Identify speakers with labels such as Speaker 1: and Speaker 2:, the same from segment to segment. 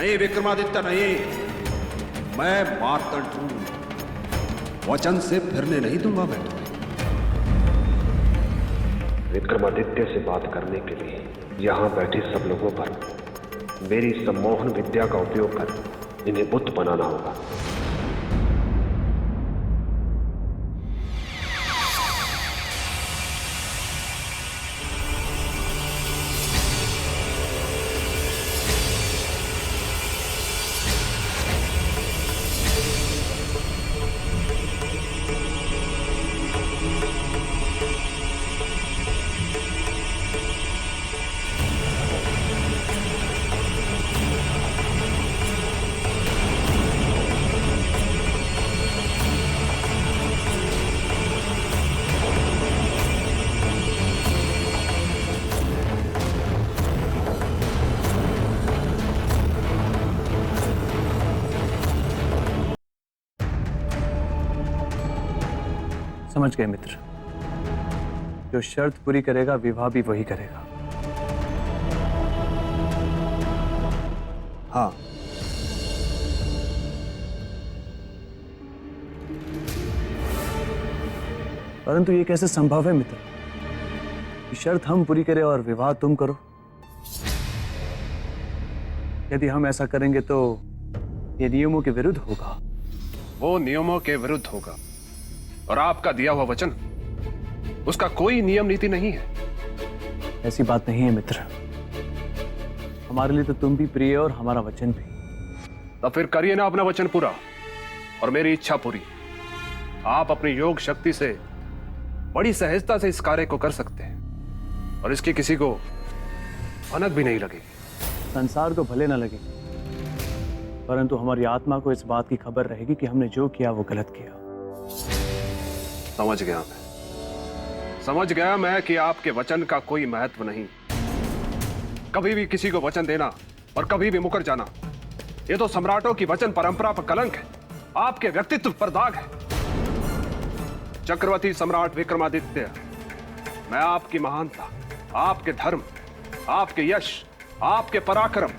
Speaker 1: नहीं विक्रमादित्य नहीं, मैं मार्तंड हूं, वचन से फिरने नहीं दूंगा मैं तुम्हें।
Speaker 2: विक्रमादित्य से बात करने के लिए यहां बैठे सब लोगों पर मेरी सम्मोहन विद्या का उपयोग कर इन्हें बुत बनाना होगा।
Speaker 3: समझ गए मित्र, जो शर्त पूरी करेगा विवाह भी वही करेगा। हाँ, परंतु ये कैसे संभव है मित्र कि शर्त हम पूरी करें और विवाह तुम करो? यदि हम ऐसा करेंगे तो ये नियमों के विरुद्ध होगा।
Speaker 4: वो नियमों के विरुद्ध होगा और आपका दिया हुआ वचन, उसका कोई नियम नीति नहीं है।
Speaker 3: ऐसी बात नहीं है मित्र, हमारे लिए तो तुम भी प्रिय और हमारा वचन भी।
Speaker 4: तो फिर करिए ना अपना वचन पूरा और मेरी इच्छा पूरी। आप अपनी योग शक्ति से बड़ी सहजता से इस कार्य को कर सकते हैं और इसकी किसी को भनक भी नहीं लगेगी।
Speaker 3: संसार को भले ना लगे, परंतु हमारी आत्मा को इस बात की खबर रहेगी कि हमने जो किया वो गलत किया।
Speaker 4: समझ गया मैं कि आपके वचन का कोई महत्व नहीं। कभी भी किसी को वचन देना और कभी भी मुकर जाना, ये तो सम्राटों की वचन परंपरा पर कलंक है, आपके व्यक्तित्व पर दाग है। चक्रवर्ती सम्राट विक्रमादित्य, मैं आपकी महानता, आपके धर्म, आपके यश, आपके पराक्रम,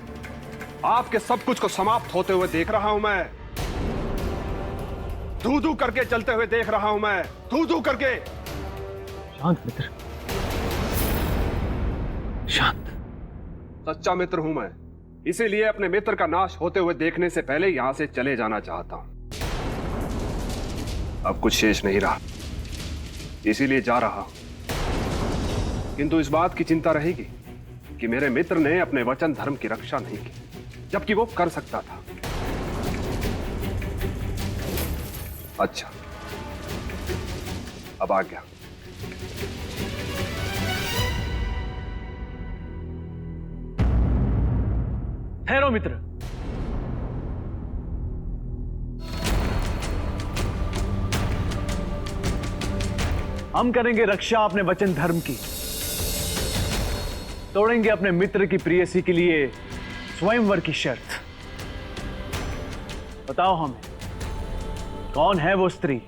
Speaker 4: आपके सब कुछ को समाप्त होते हुए देख रहा हूं। मैं धू धू करके चलते हुए देख रहा हूं। मैं धू धू करके।
Speaker 3: शांत मित्र, शांत।
Speaker 4: सच्चा मित्र हूं मैं, इसीलिए अपने मित्र का नाश होते हुए देखने से पहले यहां से चले जाना चाहता हूं। अब कुछ शेष नहीं रहा, इसीलिए जा रहा हूं। किंतु इस बात की चिंता रहेगी कि मेरे मित्र ने अपने वचन धर्म की रक्षा नहीं की, जबकि वो कर सकता था। अच्छा, अब आ गया।
Speaker 3: ठहरो मित्र, हम करेंगे रक्षा अपने वचन धर्म की, तोड़ेंगे अपने मित्र की प्रेयसी के लिए स्वयंवर की शर्त। बताओ हमें, कौन है वो स्त्री?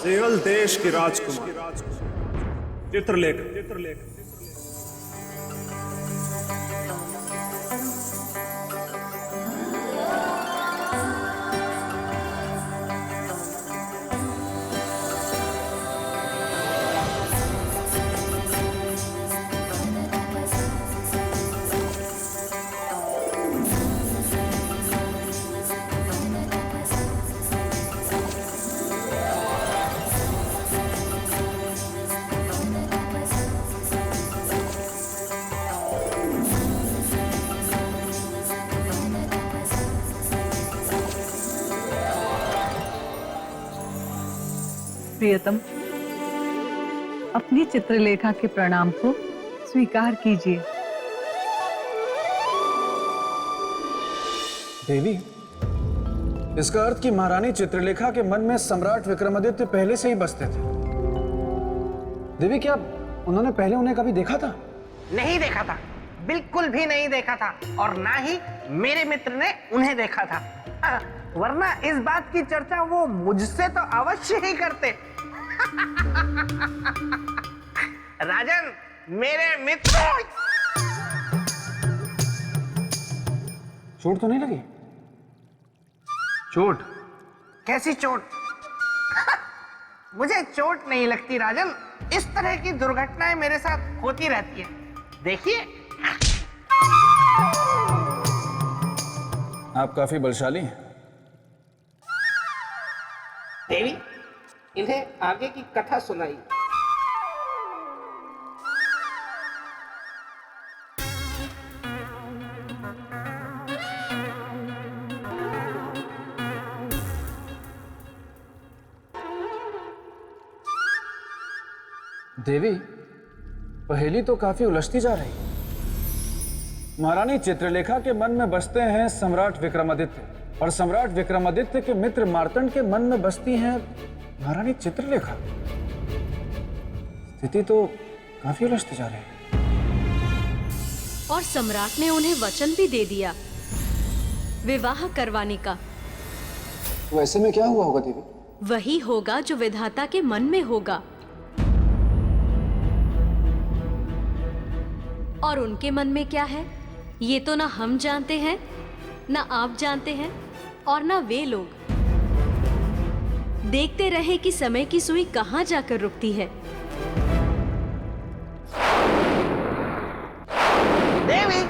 Speaker 1: सेवल देश की राजकुमार चित्रलेखा।
Speaker 5: प्रियतम, अपनी चित्रलेखा के प्रणाम को स्वीकार कीजिए।
Speaker 6: देवी, इसका अर्थ कि महारानी चित्रलेखा के मन में सम्राट विक्रमादित्य पहले से ही बसते थे। देवी, क्या उन्होंने पहले उन्हें कभी देखा था?
Speaker 7: नहीं देखा था, बिल्कुल भी नहीं देखा था, और ना ही मेरे मित्र ने उन्हें देखा था। वरना इस बात की चर्चा वो मुझसे तो अवश्य ही करते। राजन, मेरे मित्र।
Speaker 6: चोट तो नहीं लगी?
Speaker 4: चोट?
Speaker 7: कैसी चोट? मुझे चोट नहीं लगती राजन। इस तरह की दुर्घटनाएं मेरे साथ होती रहती है। देखिए,
Speaker 6: आप काफी बलशाली हैं।
Speaker 7: देवी, इन्हें आगे की कथा सुनाई।
Speaker 6: देवी, पहेली तो काफी उलझती जा रही है। महारानी चित्रलेखा के मन में बसते हैं सम्राट विक्रमादित्य, और सम्राट विक्रमादित्य के मित्र मार्तंड के मन में बसती हैं महारानी चित्रलेखा। स्थिति तो काफी उलझती जा रही है।
Speaker 8: और सम्राट ने उन्हें वचन भी दे दिया विवाह करवाने का।
Speaker 6: तो ऐसे में क्या हुआ होगा देवी?
Speaker 8: वही होगा जो विधाता के मन में होगा, और उनके मन में क्या है ये तो ना हम जानते हैं, ना आप जानते हैं, और ना वे लोग। देखते रहे कि समय की सुई कहां जाकर रुकती है।
Speaker 7: देवी!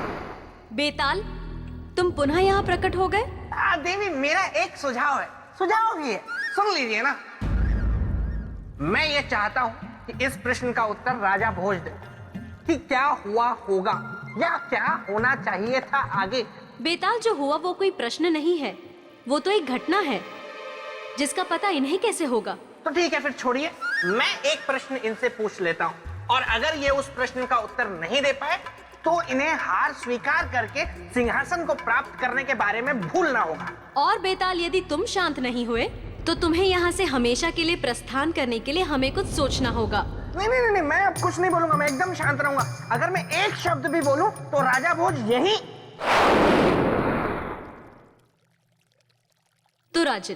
Speaker 8: बेताल, तुम पुनः यहाँ प्रकट हो गए?
Speaker 7: देवी, मेरा एक सुझाव है। सुझाव भी है, सुन लीजिए ना। मैं ये चाहता हूँ कि इस प्रश्न का उत्तर राजा भोज दे कि क्या हुआ होगा या क्या होना चाहिए था आगे।
Speaker 8: बेताल, जो हुआ वो कोई प्रश्न नहीं है, वो तो एक घटना है जिसका पता इन्हें कैसे होगा।
Speaker 7: तो ठीक है, फिर छोड़िए, मैं एक प्रश्न इनसे पूछ लेता हूँ, और अगर ये उस प्रश्न का उत्तर नहीं दे पाए तो इन्हें हार स्वीकार करके सिंहासन को प्राप्त करने के बारे में भूलना होगा।
Speaker 8: और बेताल, यदि तुम शांत नहीं हुए तो तुम्हें यहाँ से हमेशा के लिए प्रस्थान करने के लिए हमें कुछ सोचना होगा।
Speaker 7: नहीं, मैं अब कुछ नहीं बोलूंगा। मैं एकदम शांत रहूंगा। अगर मैं एक शब्द भी बोलूं तो राजा भोज यही।
Speaker 8: तो राजन,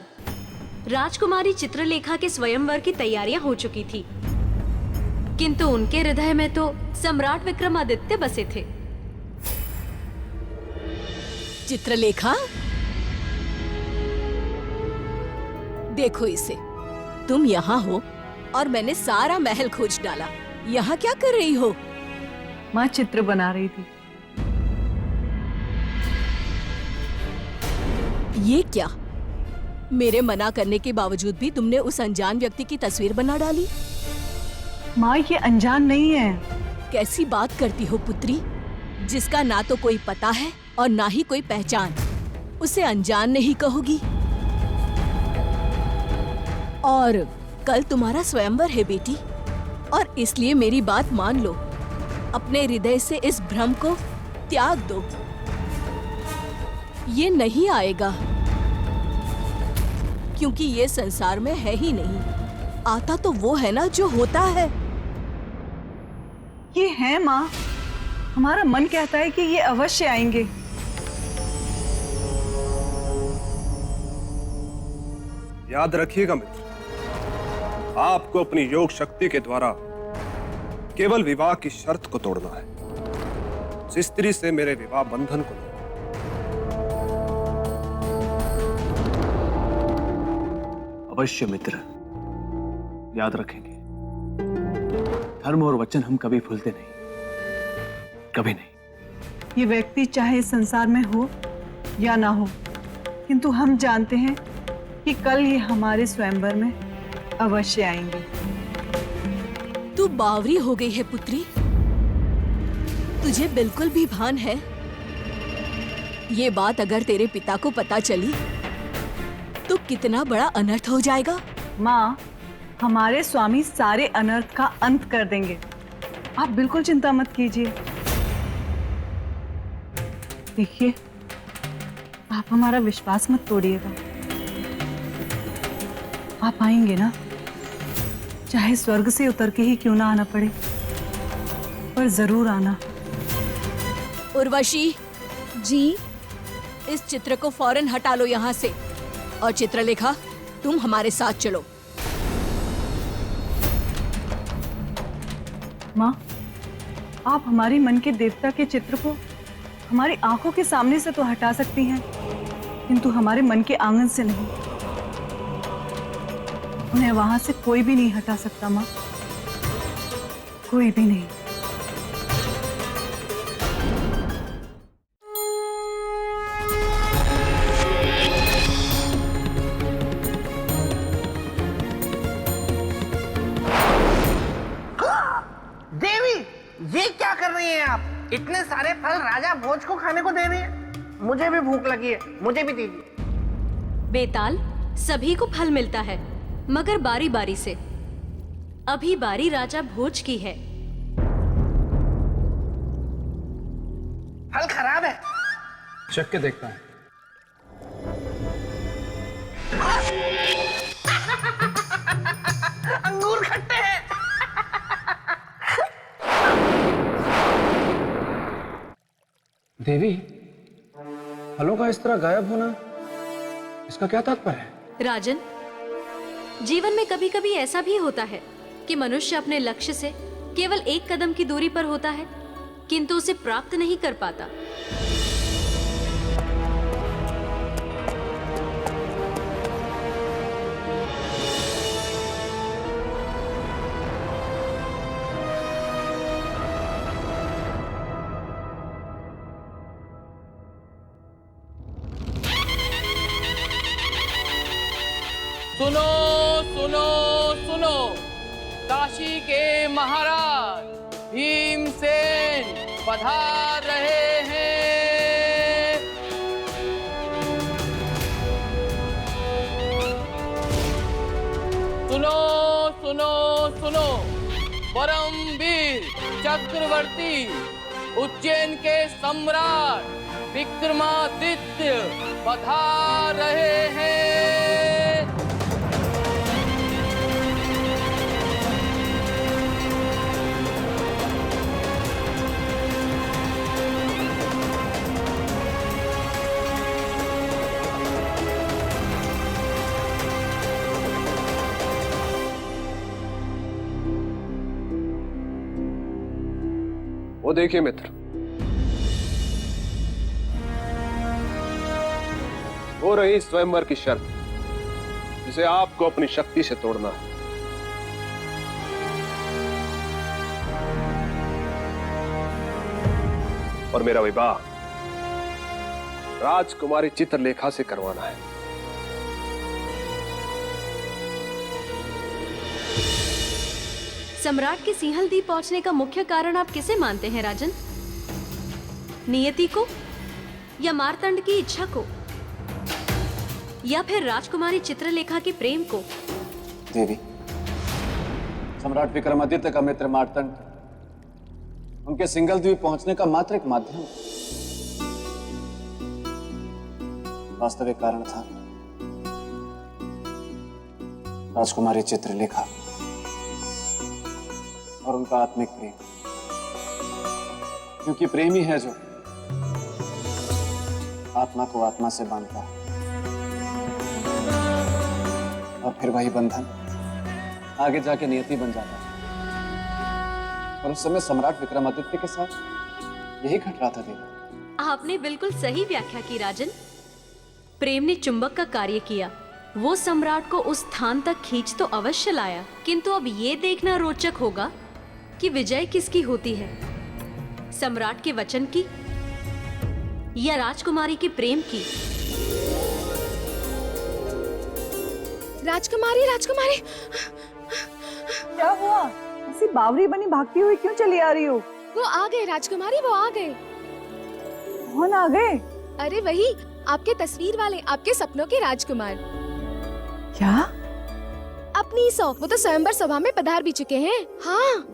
Speaker 8: राजकुमारी चित्रलेखा के स्वयंवर की तैयारियां हो चुकी थी, किंतु उनके हृदय में तो सम्राट विक्रमादित्य बसे थे।
Speaker 9: चित्रलेखा, देखो इसे। तुम यहाँ हो और मैंने सारा महल खोज डाला। यहाँ क्या कर रही हो?
Speaker 5: माँ चित्र बना रही थी।
Speaker 9: ये क्या? मेरे मना करने के बावजूद भी तुमने उस अनजान व्यक्ति की तस्वीर बना डाली।
Speaker 5: माँ, ये अनजान नहीं है।
Speaker 9: कैसी बात करती हो पुत्री? जिसका ना तो कोई पता है और ना ही कोई पहचान, उसे अनजान नहीं कहोगी? और कल तुम्हारा स्वयंवर है बेटी, और इसलिए मेरी बात मान लो। अपने हृदय से इस भ्रम को त्याग दो। ये नहीं आएगा, क्योंकि ये संसार में है ही नहीं। आता तो वो है ना जो होता है।
Speaker 5: ये है माँ, हमारा मन कहता है कि ये अवश्य आएंगे।
Speaker 4: याद रखिएगा मित्र, आपको अपनी योग शक्ति के द्वारा केवल विवाह की शर्त को तोड़ना है, उस स्त्री से मेरे विवाह बंधन को नहीं।
Speaker 3: अवश्य मित्र, याद रखेंगे। धर्म और वचन हम कभी भूलते नहीं, कभी नहीं।
Speaker 5: ये व्यक्ति चाहे इस संसार में हो या ना हो, किंतु हम जानते हैं कि कल ये हमारे स्वयंवर में अवश्य आएंगे।
Speaker 9: तू बावरी हो गई है पुत्री। तुझे बिल्कुल भी भान है? ये बात अगर तेरे पिता को पता चली तो कितना बड़ा अनर्थ हो जाएगा।
Speaker 5: माँ, हमारे स्वामी सारे अनर्थ का अंत कर देंगे। आप बिल्कुल चिंता मत कीजिए। देखिए, आप हमारा विश्वास मत तोड़िएगा। आप आएंगे ना, चाहे स्वर्ग से उतर के ही क्यों ना आना पड़े, पर जरूर आना।
Speaker 9: उर्वशी
Speaker 10: जी,
Speaker 9: इस चित्र को फौरन हटा लो यहाँ से। और चित्रलेखा, तुम हमारे साथ चलो।
Speaker 5: माँ, आप हमारी मन के देवता के चित्र को हमारी आंखों के सामने से तो हटा सकती हैं, किंतु हमारे मन के आंगन से नहीं। उन्हें वहां से कोई भी नहीं हटा सकता माँ, कोई भी नहीं।
Speaker 7: देवी, ये क्या कर रही हैं आप? इतने सारे फल राजा भोज को खाने को दे रही हैं। मुझे भी भूख लगी है, मुझे भी दीजिए।
Speaker 8: बेताल, सभी को फल मिलता है, मगर बारी बारी से। अभी बारी राजा भोज की है।
Speaker 7: फल खराब है।
Speaker 6: चख के देखता हूँ।
Speaker 7: अंगूर खट्टे हैं।
Speaker 6: देवी, फलों का इस तरह गायब होना, इसका क्या तात्पर्य है?
Speaker 8: राजन, जीवन में कभी कभी ऐसा भी होता है कि मनुष्य अपने लक्ष्य से केवल एक कदम की दूरी पर होता है, किंतु उसे प्राप्त नहीं कर पाता।
Speaker 10: सुनो सुनो सुनो, काशी के महाराज भीमसेन पधार रहे हैं। सुनो सुनो सुनो, परमवीर चक्रवर्ती उज्जैन के सम्राट विक्रमादित्य पधार रहे हैं।
Speaker 4: वो देखिए मित्र, हो रही स्वयंवर की शर्त, जिसे आपको अपनी शक्ति से तोड़ना है। और मेरा विवाह राजकुमारी चित्रलेखा से करवाना है।
Speaker 8: सम्राट के सिंहलदीप पहुंचने का मुख्य कारण आप किसे मानते हैं राजन? नियति को, या मार्तंड की इच्छा को, या फिर राजकुमारी चित्रलेखा के प्रेम को?
Speaker 6: देवी, सम्राट विक्रमादित्य का मित्र मार्तंड उनके सिंगल द्वीप पहुंचने का मात्र एक माध्यम, वास्तविक कारण था राजकुमारी चित्रलेखा और उनका आत्मिक प्रेम। क्योंकि प्रेम ही है जो आत्मा को आत्मा से बांधता है, और फिर वही बंधन आगे जाके नियति बन जाता है। और उस समय सम्राट विक्रमादित्य के साथ यही घट रहा था देवी।
Speaker 8: आपने बिल्कुल सही व्याख्या की राजन। प्रेम ने चुंबक का कार्य किया, वो सम्राट को उस स्थान तक खींच तो अवश्य लाया, किंतु अब ये देखना रोचक होगा कि विजय किसकी होती है, सम्राट के वचन की या राजकुमारी के प्रेम की।
Speaker 9: राजकुमारी, राजकुमारी,
Speaker 5: क्या हुआ? ऐसी बावरी बनी भागती हुई क्यों चली आ रही हो?
Speaker 11: वो आ गए राजकुमारी, वो आ गए।
Speaker 5: कौन आ गए?
Speaker 11: अरे वही आपके तस्वीर वाले, आपके सपनों के राजकुमार।
Speaker 5: क्या?
Speaker 11: अपनी सौ, वो तो स्वयंवर सभा में पधार भी चुके हैं। हाँ,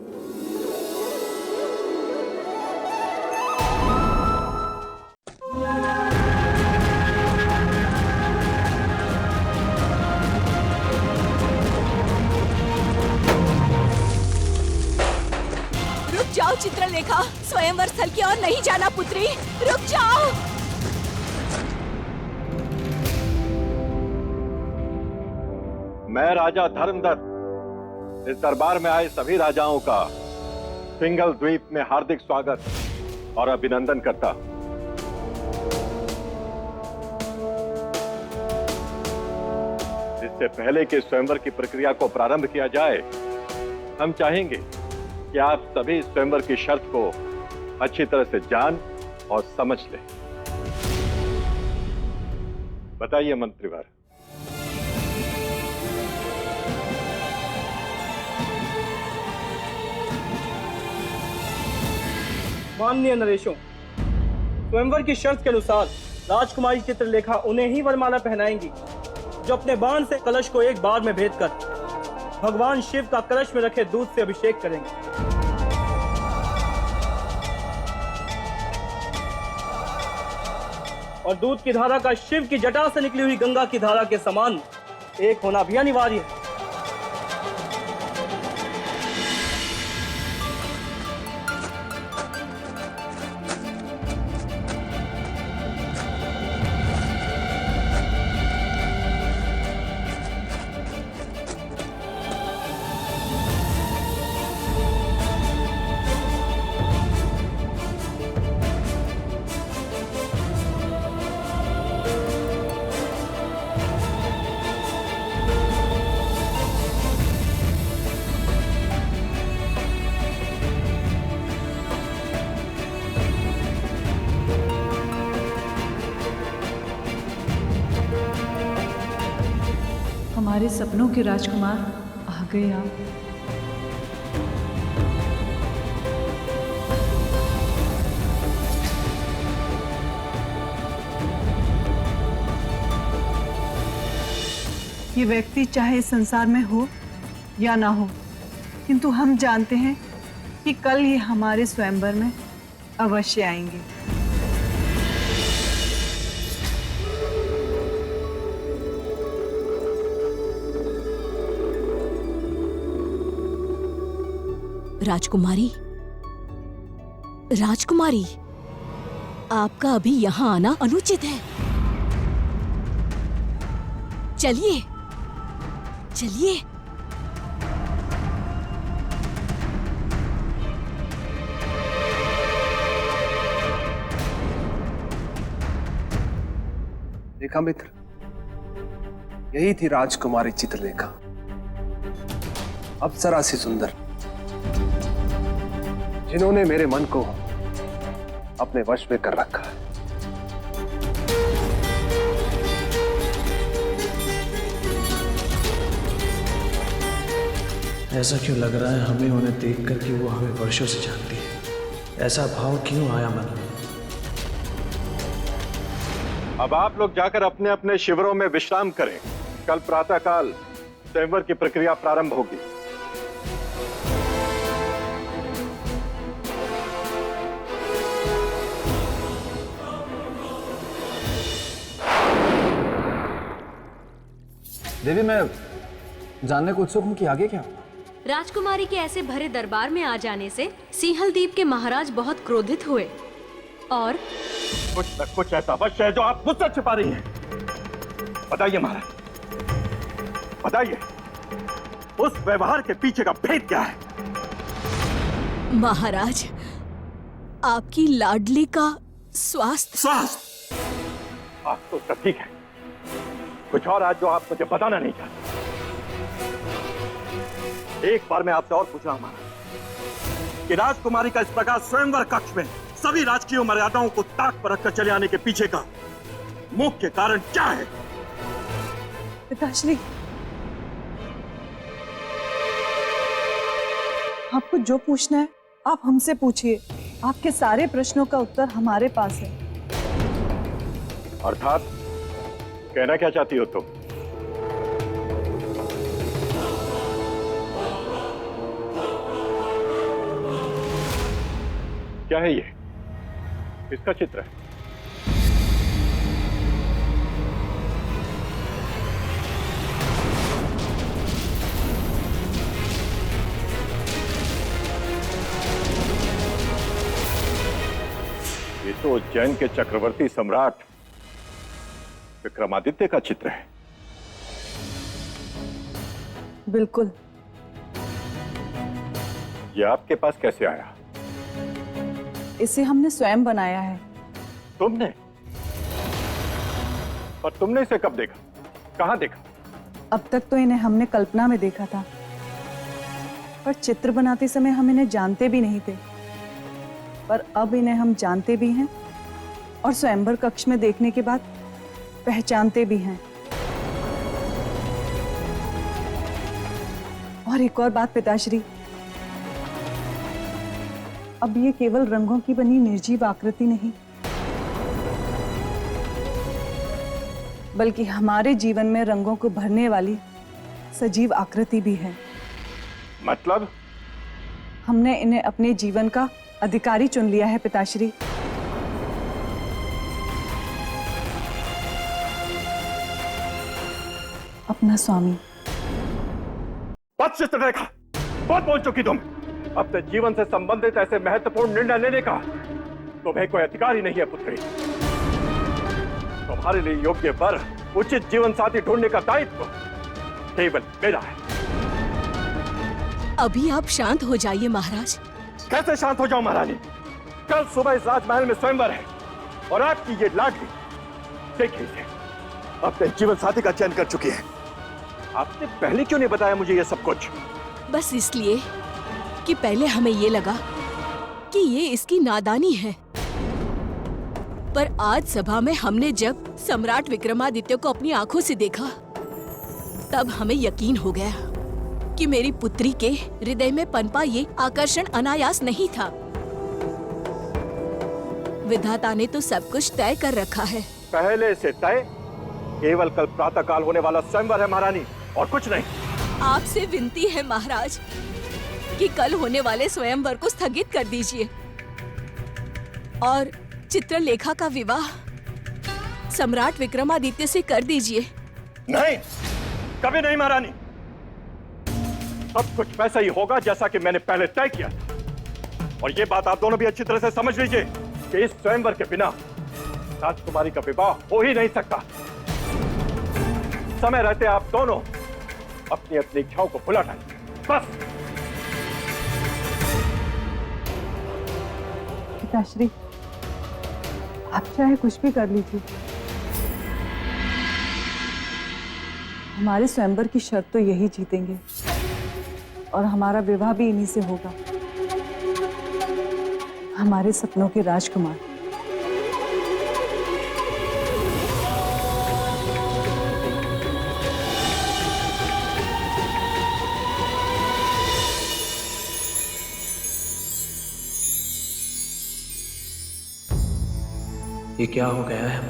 Speaker 9: जाओ चित्रलेखा, स्वयंवर स्थल की ओर नहीं जाना पुत्री, रुक जाओ।
Speaker 12: मैं राजा धर्मदत्त इस दरबार में आए सभी राजाओं का सिंगल द्वीप में हार्दिक स्वागत और अभिनंदन करता। इससे पहले कि स्वयंवर की प्रक्रिया को प्रारंभ किया जाए, हम चाहेंगे कि आप सभी स्वयंवर की शर्त को अच्छी तरह से जान और समझ लें। बताइए मंत्रीवर।
Speaker 13: माननीय नरेशों, स्वयंवर की शर्त के अनुसार राजकुमारी चित्रलेखा उन्हें ही वरमाला पहनाएंगी जो अपने बाण से कलश को एक बार में भेद कर भगवान शिव का कलश में रखे दूध से अभिषेक करेंगे। और दूध की धारा का शिव की जटा से निकली हुई गंगा की धारा के समान एक होना भी अनिवार्य है।
Speaker 5: हमारे सपनों के राजकुमार आ गए आप। ये व्यक्ति चाहे इस संसार में हो या ना हो, किंतु हम जानते हैं कि कल ये हमारे स्वयंवर में अवश्य आएंगे।
Speaker 9: राजकुमारी, राजकुमारी, आपका अभी यहाँ आना अनुचित है। चलिए, चलिए।
Speaker 4: देखा मित्र, यही थी राजकुमारी चित्रलेखा, अप्सरा सी सुंदर, जिन्होंने मेरे मन को अपने वश में कर रखा है।
Speaker 3: ऐसा क्यों लग रहा है हमें उन्हें देखकर कि वो हमें वर्षों से जानती है? ऐसा भाव क्यों आया मन में?
Speaker 12: अब आप लोग जाकर अपने अपने शिविरों में विश्राम करें। कल प्रातःकाल स्वयंवर की प्रक्रिया प्रारंभ होगी।
Speaker 6: देवी, मैं जानने को उत्सुक हूं कि आगे क्या?
Speaker 8: राजकुमारी के ऐसे भरे दरबार में आ जाने से सिंहलदीप के महाराज बहुत क्रोधित हुए और
Speaker 12: कुछ न कुछ ऐसा अवश्य है जो आप मुझसे छिपा रही हैं। बताइए महाराज, बताइए, उस व्यवहार के पीछे का भेद क्या है?
Speaker 9: महाराज, आपकी लाडली का स्वास्थ्य।
Speaker 12: आप तो सब ठीक है, कुछ और आज जो आप मुझे बताना नहीं चाहते। एक बार मैं आपसे और पूछ रहा हूं महाराज कि राजकुमारी का इस प्रकार स्वयंवर कक्ष में सभी राजकीय मर्यादाओं को ताक पर रखकर चले आने के पीछे का मुख्य कारण क्या है?
Speaker 5: पिताश्री, आपको जो पूछना है आप हमसे पूछिए। आपके सारे प्रश्नों का उत्तर हमारे पास है।
Speaker 12: अर्थात कहना क्या चाहती हो तुम? क्या है ये? किसका चित्र है? ये तो उज्जैन के चक्रवर्ती सम्राट विक्रमादित्य का चित्र है।
Speaker 5: बिल्कुल।
Speaker 12: ये आपके पास कैसे आया?
Speaker 5: इसे हमने स्वयं बनाया है।
Speaker 12: तुमने? और तुमने इसे कब देखा, कहां देखा?
Speaker 5: अब तक तो इन्हें हमने कल्पना में देखा था, पर चित्र बनाते समय हम इन्हें जानते भी नहीं थे। पर अब इन्हें हम जानते भी हैं और स्वयंवर कक्ष में देखने के बाद पहचानते भी हैं। और एक और बात पिताश्री, अब ये केवल रंगों की बनी निर्जीव आकृति नहीं, बल्कि हमारे जीवन में रंगों को भरने वाली सजीव आकृति भी है।
Speaker 12: मतलब?
Speaker 5: हमने इन्हें अपने जीवन का अधिकारी चुन लिया है पिताश्री। अपना स्वामी।
Speaker 12: बस चित्रलेखा, बहुत बोल चुकी तुम। अपने जीवन से संबंधित ऐसे महत्वपूर्ण निर्णय लेने का तुम्हें कोई अधिकार ही नहीं है पुत्री। तुम्हारे लिए योग्य वर, उचित जीवन साथी ढूंढने का दायित्व केवल मेरा है।
Speaker 9: अभी आप शांत हो जाइए महाराज।
Speaker 12: कैसे शांत हो जाऊं महारानी? कल सुबह इस राजमहल में स्वयंवर है और आपकी ये लाडली देखिए इसे अपने जीवन साथी का चयन कर चुकी है। आपने पहले क्यों नहीं बताया मुझे ये सब कुछ?
Speaker 9: बस इसलिए कि पहले हमें ये लगा कि ये इसकी नादानी है। पर आज सभा में हमने जब सम्राट विक्रमादित्य को अपनी आंखों से देखा, तब हमें यकीन हो गया कि मेरी पुत्री के हृदय में पनपा ये आकर्षण अनायास नहीं था। विधाता ने तो सब कुछ तय कर रखा है।
Speaker 12: पहले से तय? केवल कल प्रातः काल होने वाला स्वयंवर है महारानी, और कुछ नहीं।
Speaker 9: आपसे विनती है महाराज कि कल होने वाले स्वयंवर को स्थगित कर दीजिए और चित्रलेखा का विवाह सम्राट विक्रमादित्य से कर दीजिए।
Speaker 12: नहीं, कभी नहीं महारानी। सब कुछ वैसा ही होगा जैसा कि मैंने पहले तय किया था। और ये बात आप दोनों भी अच्छी तरह से समझ लीजिए कि इस स्वयंवर के बिना राजकुमारी का विवाह हो ही नहीं सकता। समय रहते आप दोनों अपनी अपनी इच्छाओं को भुला डालिए, बस।
Speaker 5: पिताश्री, आप चाहे कुछ भी कर लीजिए, हमारे स्वयंवर की शर्त तो यही जीतेंगे और हमारा विवाह भी इन्हीं से होगा, हमारे सपनों के राजकुमार।
Speaker 3: ये क्या हो गया है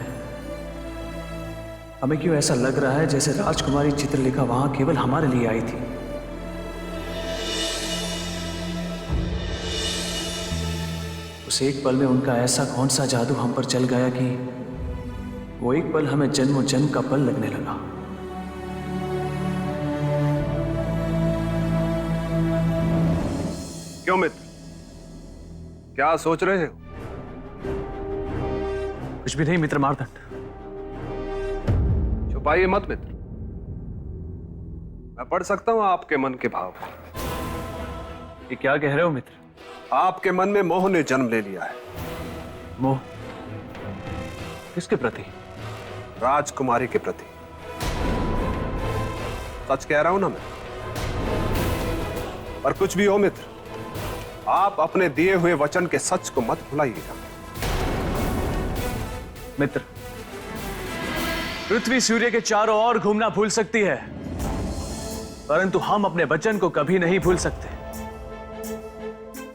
Speaker 3: हमें क्यों ऐसा लग रहा है जैसे राजकुमारी चित्रलेखा वहां केवल हमारे लिए आई थी? उस एक पल में उनका ऐसा कौन सा जादू हम पर चल गया कि वो एक पल हमें जन्मों जन्म का पल लगने लगा।
Speaker 4: क्यों मित्र, क्या सोच रहे हो?
Speaker 3: कुछ भी नहीं मित्र मार्तंड।
Speaker 4: छुपाइए मत मित्र, मैं पढ़ सकता हूं आपके मन के भाव।
Speaker 3: ये क्या कह रहे हो मित्र?
Speaker 4: आपके मन में मोह ने जन्म ले लिया है।
Speaker 3: मोह? किसके प्रति?
Speaker 4: राजकुमारी के प्रति। सच कह रहा हूं ना मैं? पर कुछ भी हो मित्र, आप अपने दिए हुए वचन के सच को मत भुलाइएगा।
Speaker 3: मित्र, पृथ्वी सूर्य के चारों ओर घूमना भूल सकती है, परंतु हम अपने वचन को कभी नहीं भूल सकते।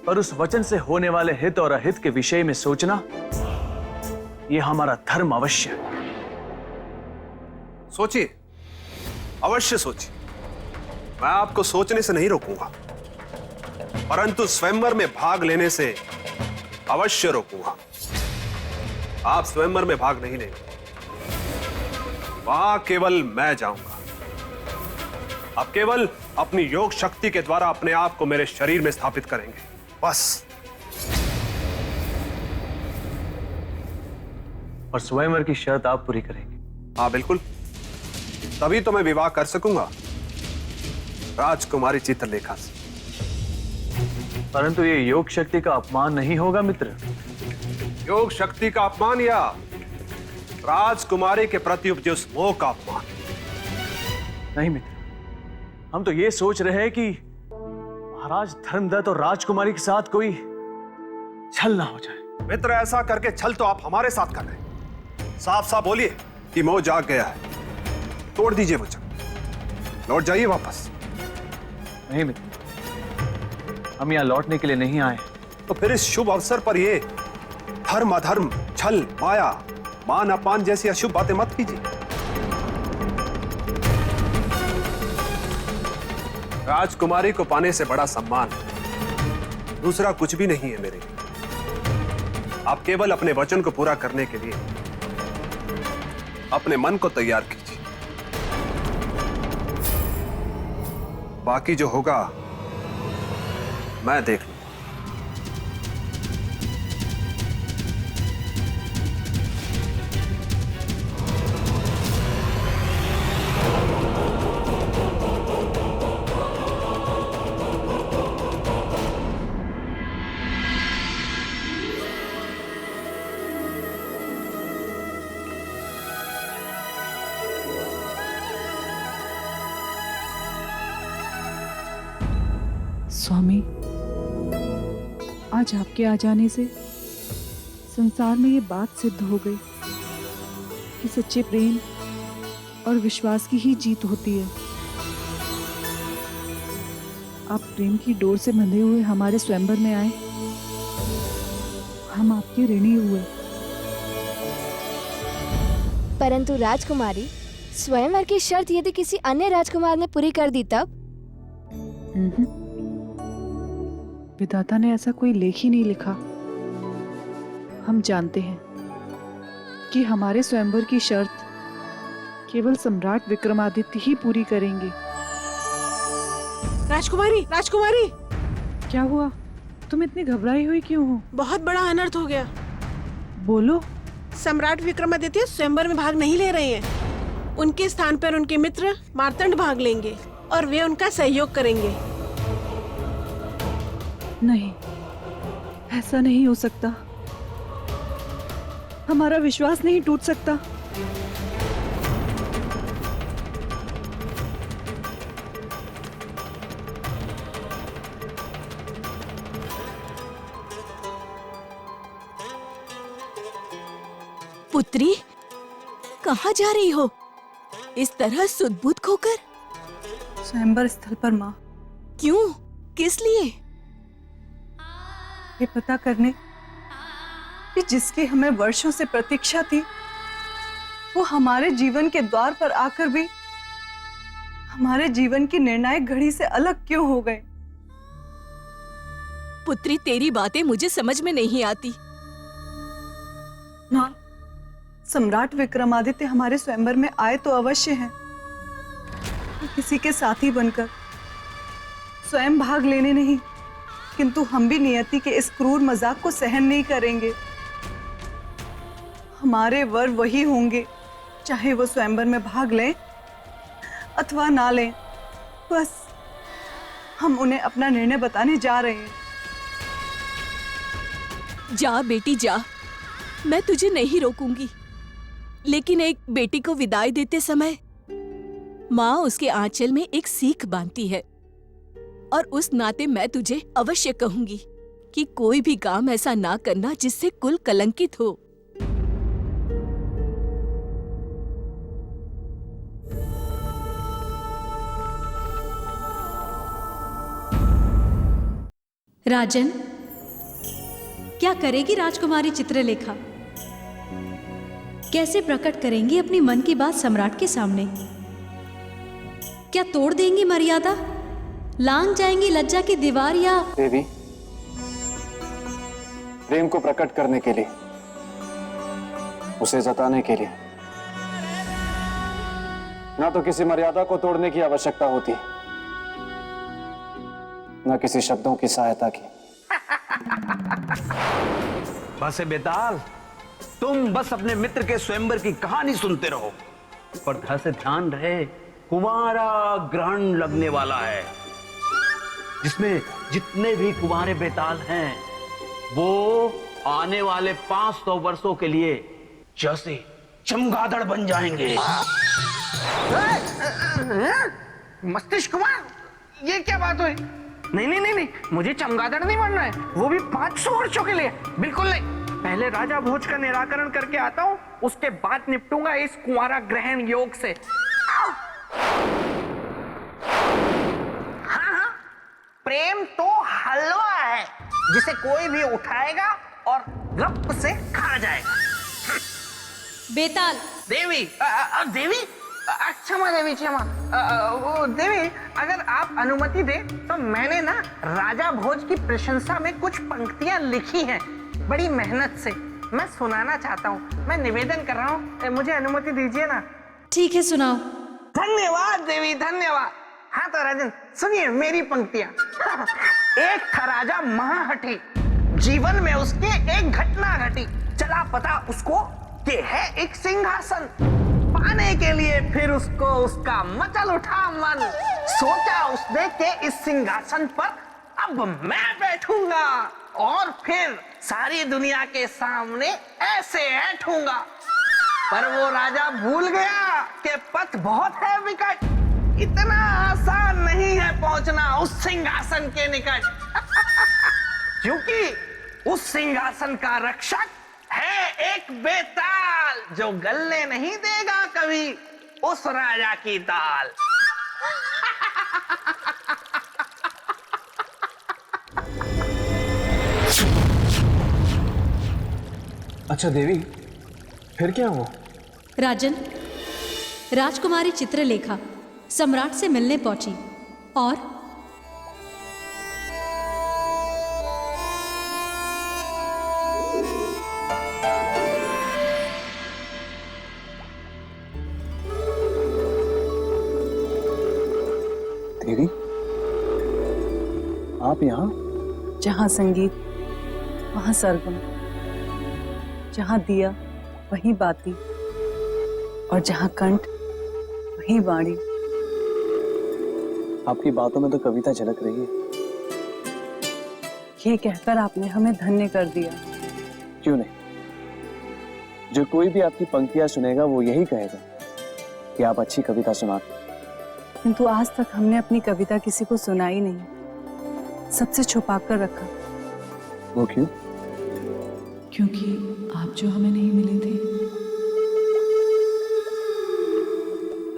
Speaker 3: पर उस वचन से होने वाले हित और अहित के विषय में सोचना, यह हमारा धर्म अवश्य है।
Speaker 4: सोचिए, अवश्य सोचिए। मैं आपको सोचने से नहीं रोकूंगा, परंतु स्वयंवर में भाग लेने से अवश्य रोकूंगा। आप स्वयंवर में भाग नहीं लेंगे, वहां केवल मैं जाऊंगा। आप केवल अपनी योग शक्ति के द्वारा अपने आप को मेरे शरीर में स्थापित करेंगे, बस।
Speaker 3: और स्वयंवर की शर्त आप पूरी करेंगे?
Speaker 4: हाँ बिल्कुल, तभी तो मैं विवाह कर सकूंगा। राजकुमारी चित्रलेखा से।
Speaker 3: परंतु ये योग शक्ति का अपमान नहीं होगा मित्र?
Speaker 4: योग शक्ति का अपमान या राजकुमारी के प्रति उपजे मोह का अपमान?
Speaker 3: नहीं मित्र, हम तो ये सोच रहे हैं कि महाराज धर्मदत्त और राजकुमारी के साथ कोई छल ना हो जाए।
Speaker 4: मित्र, ऐसा करके छल तो आप हमारे साथ कर रहे हैं। साफ साफ बोलिए कि मोह जाग गया है। तोड़ दीजिए वचन, लौट जाइए वापस।
Speaker 3: नहीं मित्र, हम यहाँ लौटने के लिए नहीं आए।
Speaker 4: तो फिर इस शुभ अवसर पर ये धर्म अधर्म, छल माया, मान अपमान जैसी अशुभ बातें मत कीजिए। राजकुमारी को पाने से बड़ा सम्मान दूसरा कुछ भी नहीं है मेरे लिए। आप केवल अपने वचन को पूरा करने के लिए अपने मन को तैयार कीजिए। बाकी जो होगा मैं देख लूंगा।
Speaker 5: स्वामी, आज आपके आ जाने से संसार में ये बात सिद्ध हो गई कि सच्चे प्रेम और विश्वास की ही जीत होती है। आप प्रेम की डोर से बंधे हुए हमारे स्वयंवर में आए, हम आपके ऋणी हुए।
Speaker 11: परंतु राजकुमारी, स्वयंवर की शर्त यदि किसी अन्य राजकुमार ने पूरी कर दी तब?
Speaker 5: विधाता ने ऐसा कोई लेख ही नहीं लिखा। हम जानते हैं कि हमारे स्वयंवर की शर्त केवल सम्राट विक्रमादित्य ही पूरी करेंगे।
Speaker 14: राजकुमारी, राजकुमारी!
Speaker 5: क्या हुआ? तुम इतनी घबराई हुई क्यों हो?
Speaker 14: बहुत बड़ा अनर्थ हो गया।
Speaker 5: बोलो।
Speaker 14: सम्राट विक्रमादित्य स्वयंवर में भाग नहीं ले रहे हैं। उनके स्थान पर उनके मित्र मार्तंड भाग लेंगे और वे उनका सहयोग करेंगे।
Speaker 5: नहीं, ऐसा नहीं हो सकता। हमारा विश्वास नहीं टूट सकता।
Speaker 9: पुत्री, कहाँ जा रही हो इस तरह सुध-बुध खोकर?
Speaker 5: स्वयंवर स्थल पर माँ।
Speaker 9: क्यों? किस लिए?
Speaker 5: ये पता करने कि जिसकी हमें वर्षों से प्रतीक्षा थी, वो हमारे जीवन के द्वार पर आकर भी हमारे जीवन की निर्णायक घड़ी से अलग क्यों हो गए?
Speaker 9: पुत्री, तेरी बातें मुझे समझ में नहीं आती।
Speaker 5: माँ, सम्राट विक्रमादित्य हमारे स्वयंवर में आए तो अवश्य हैं, किसी के साथी बनकर, स्वयं भाग लेने नहीं, किंतु हम भी नियति के इस क्रूर मजाक को सहन नहीं करेंगे। हमारे वर वही होंगे, चाहे वो स्वयंवर में भाग लें अथवा ना लें। बस हम उन्हें अपना निर्णय बताने जा रहे हैं।
Speaker 9: जा बेटी जा, मैं तुझे नहीं रोकूंगी, लेकिन एक बेटी को विदाई देते समय माँ उसके आंचल में एक सीख बांधती है, और उस नाते मैं तुझे अवश्य कहूंगी कि कोई भी काम ऐसा ना करना जिससे कुल कलंकित हो।
Speaker 8: राजन, क्या करेगी राजकुमारी चित्रलेखा? कैसे प्रकट करेंगी अपनी मन की बात सम्राट के सामने? क्या तोड़ देंगी मर्यादा, लांग जाएंगी लज्जा की दीवार, या
Speaker 3: देवी, प्रेम को प्रकट करने के लिए, उसे जताने के लिए ना तो किसी मर्यादा को तोड़ने की आवश्यकता होती, ना किसी शब्दों की सहायता की।
Speaker 15: बस बेताल, तुम बस अपने मित्र के स्वयंवर की कहानी सुनते रहो, पर घर से ध्यान रहे कुमारा ग्रहण लगने वाला है, जिसमें जितने भी कुमारे बेताल हैं वो आने वाले 500 वर्षों के लिए जैसे चमगादड़ बन जाएंगे।
Speaker 7: मस्तिष्क कुमार, ये क्या बात हुई? नहीं नहीं नहीं नहीं, मुझे चमगादड़ नहीं बनना है, वो भी 500 वर्षों के लिए। बिल्कुल नहीं, पहले राजा भोज का निराकरण करके आता हूँ, उसके बाद निपटूंगा इस कुंवारा ग्रहण योग से। हाँ हाँ, प्रेम तो हलवा है जिसे कोई भी उठाएगा और गप से खा जाएगा।
Speaker 8: बेताल।
Speaker 7: देवी, देवी, क्षमा देवी, क्षमा। वो देवी, अगर आप अनुमति दे तो मैंने ना राजा भोज की प्रशंसा में कुछ पंक्तियां लिखी हैं, बड़ी मेहनत से। मैं सुनाना चाहता हूँ, मैं निवेदन कर रहा हूँ, मुझे अनुमति दीजिए ना।
Speaker 8: ठीक है, सुनाओ।
Speaker 7: धन्यवाद देवी, धन्यवाद। हाँ तो राजन, सुनिए मेरी पंक्तियां। एक था राजा महाहठी, जीवन में उसके एक घटना घटी, चला पता उसको कि है एक सिंहासन, पाने के लिए फिर उसको उसका मचल उठा मन, सोचा उसने कि इस सिंहासन पर अब मैं बैठूंगा और फिर सारी दुनिया के सामने ऐसे ऐठूंगा। पर वो राजा भूल गया कि पथ बहुत है विकट, इतना आसान नहीं है पहुंचना उस सिंहासन के निकट। क्योंकि उस सिंहासन का रक्षक है एक बेताल, जो गलने नहीं देगा कभी उस राजा की दाल।
Speaker 6: अच्छा देवी, फिर क्या हुआ?
Speaker 8: राजन, राजकुमारी चित्रलेखा सम्राट से मिलने पहुंची और
Speaker 3: देवी, आप यहाँ?
Speaker 5: जहाँ संगीत वहाँ सरगम, जहाँ दिया वहीं बाती, और जहाँ कंठ वहीं वाणी।
Speaker 3: आपकी बातों में तो कविता झलक रही है।
Speaker 5: ये कहकर आपने हमें धन्य कर दिया।
Speaker 3: क्यों नहीं, जो कोई भी आपकी पंक्तियां सुनेगा वो यही कहेगा कि आप अच्छी कविता सुनाते।
Speaker 5: किंतु आज तक हमने अपनी कविता किसी को सुनाई नहीं, सबसे छुपा कर रखा।
Speaker 3: वो क्यों?
Speaker 5: क्योंकि आप जो हमें नहीं मिले थे।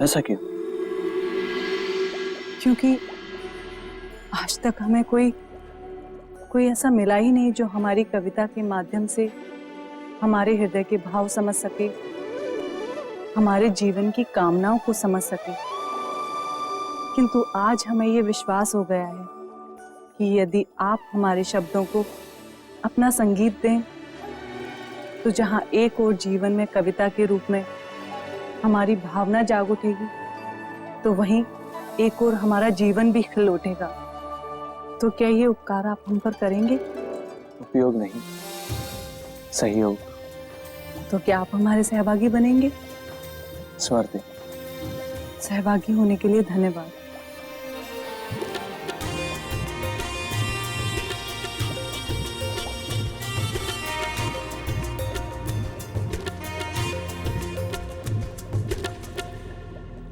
Speaker 3: ऐसा क्यों?
Speaker 5: क्योंकि आज तक हमें कोई ऐसा मिला ही नहीं जो हमारी कविता के माध्यम से हमारे हृदय के भाव समझ सके, हमारे जीवन की कामनाओं को समझ सके। किंतु आज हमें ये विश्वास हो गया है कि यदि आप हमारे शब्दों को अपना संगीत दें, तो जहाँ एक और जीवन में कविता के रूप में हमारी भावना जाग उठेगी, तो वहीं एक और हमारा जीवन भी खिल उठेगा। तो क्या ये उपकार आप हम पर करेंगे?
Speaker 3: उपयोग नहीं, सहयोग।
Speaker 5: तो क्या आप हमारे सहभागी बनेंगे?
Speaker 3: स्वर दे।
Speaker 5: सहभागी होने के लिए धन्यवाद।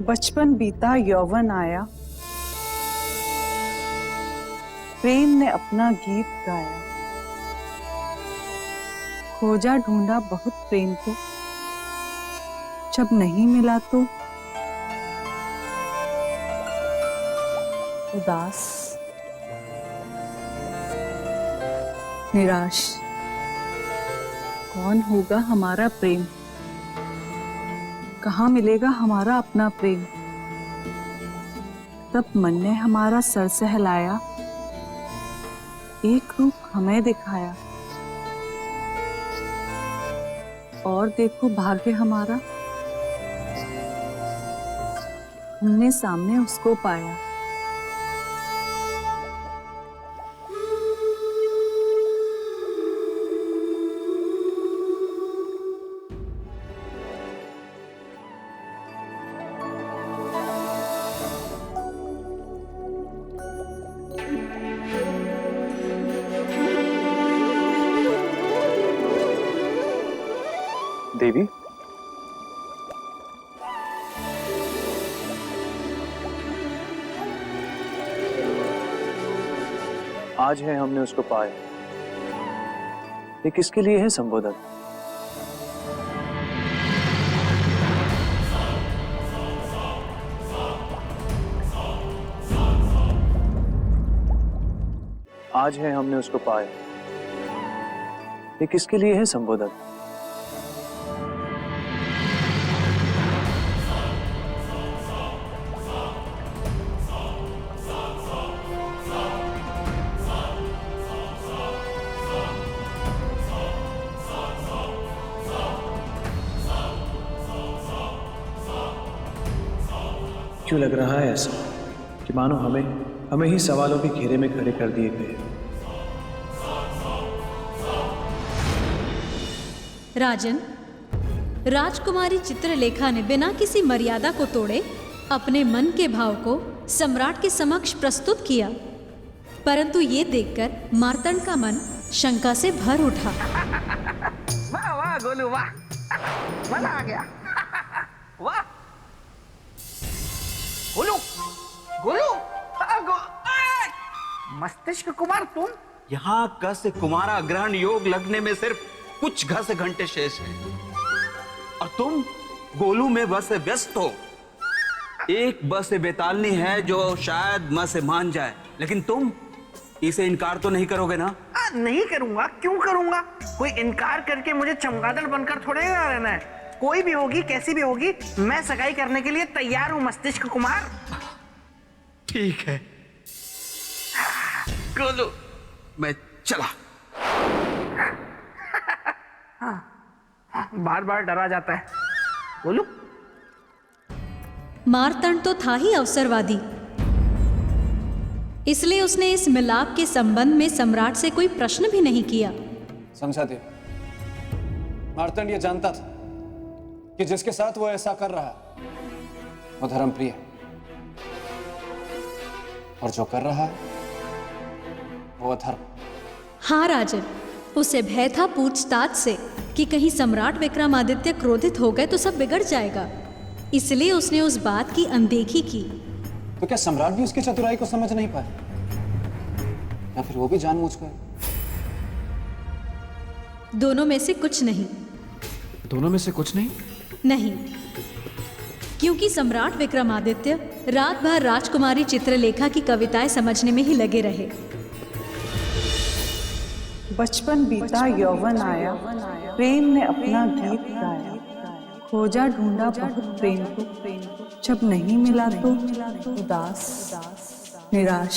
Speaker 5: बचपन बीता, यौवन आया, प्रेम ने अपना गीत गाया, खोजा ढूंढा बहुत प्रेम को, जब नहीं मिला तो उदास निराश। कौन होगा हमारा प्रेम? कहाँ मिलेगा हमारा अपना प्रेम? तब मन ने हमारा सर सहलाया, एक रूप हमें दिखाया, और देखो भाग्य हमारा, हमने सामने उसको पाया।
Speaker 3: देवी, आज है हमने उसको पाया। ये किसके लिए है संबोधन? आज है हमने उसको पाया। ये किसके लिए है संबोधन? क्यों लग रहा है ऐसा कि मानो हमें ही सवालों के घेरे में खड़े कर दिए गए?
Speaker 8: राजन, राजकुमारी चित्रलेखा ने बिना किसी मर्यादा को तोड़े अपने मन के भाव को सम्राट के समक्ष प्रस्तुत किया, परंतु ये देखकर मार्तंड का मन शंका से भर उठा।
Speaker 7: वाह वाह गोलू वाह, मजा आ गया। वाह गोलू, गोलू, मस्तिष्क कुमार तुम?
Speaker 15: यहाँ घस कुमारा ग्रहण योग लगने में सिर्फ कुछ घस घंटे शेष है और तुम गोलू में बस व्यस्त हो। एक बस बेतालनी है जो शायद मां से मान जाए, लेकिन तुम इसे इनकार तो नहीं करोगे ना?
Speaker 7: नहीं करूंगा, क्यों करूंगा? कोई इनकार करके मुझे चमगादड़ बनकर थोड़े ना रहना है। कोई भी होगी, कैसी भी होगी, मैं सगाई करने के लिए तैयार हूं मस्तिष्क कुमार।
Speaker 15: ठीक है गोलू, मैं चला।
Speaker 7: बार बार डरा जाता है गोलू।
Speaker 8: मार्तंड तो था ही अवसरवादी, इसलिए उसने इस मिलाप के संबंध में सम्राट से कोई प्रश्न भी नहीं किया।
Speaker 6: समझा दे, मार्तंड ये जानता था कि जिसके साथ वो ऐसा कर रहा है वो धर्मप्रिय है, और जो कर रहा है वो अधर्म।
Speaker 8: हाँ राजन, उसे भय था पूछताछ से कि कहीं सम्राट विक्रमादित्य क्रोधित हो गए तो सब बिगड़ जाएगा, इसलिए उसने उस बात की अनदेखी की।
Speaker 6: तो क्या सम्राट भी उसकी चतुराई को समझ नहीं पाए, या फिर वो भी जानबूझकर?
Speaker 8: दोनों में से कुछ नहीं।
Speaker 3: दोनों में से कुछ नहीं?
Speaker 8: नहीं, क्योंकि सम्राट विक्रमादित्य रात भर राजकुमारी चित्रलेखा की कविताएं समझने में ही लगे रहे।
Speaker 5: बचपन बीता यौवन आया, प्रेम ने अपना गीत गाया, खोजा ढूंढा बहुत प्रेम को, जब नहीं मिला तो उदास निराश।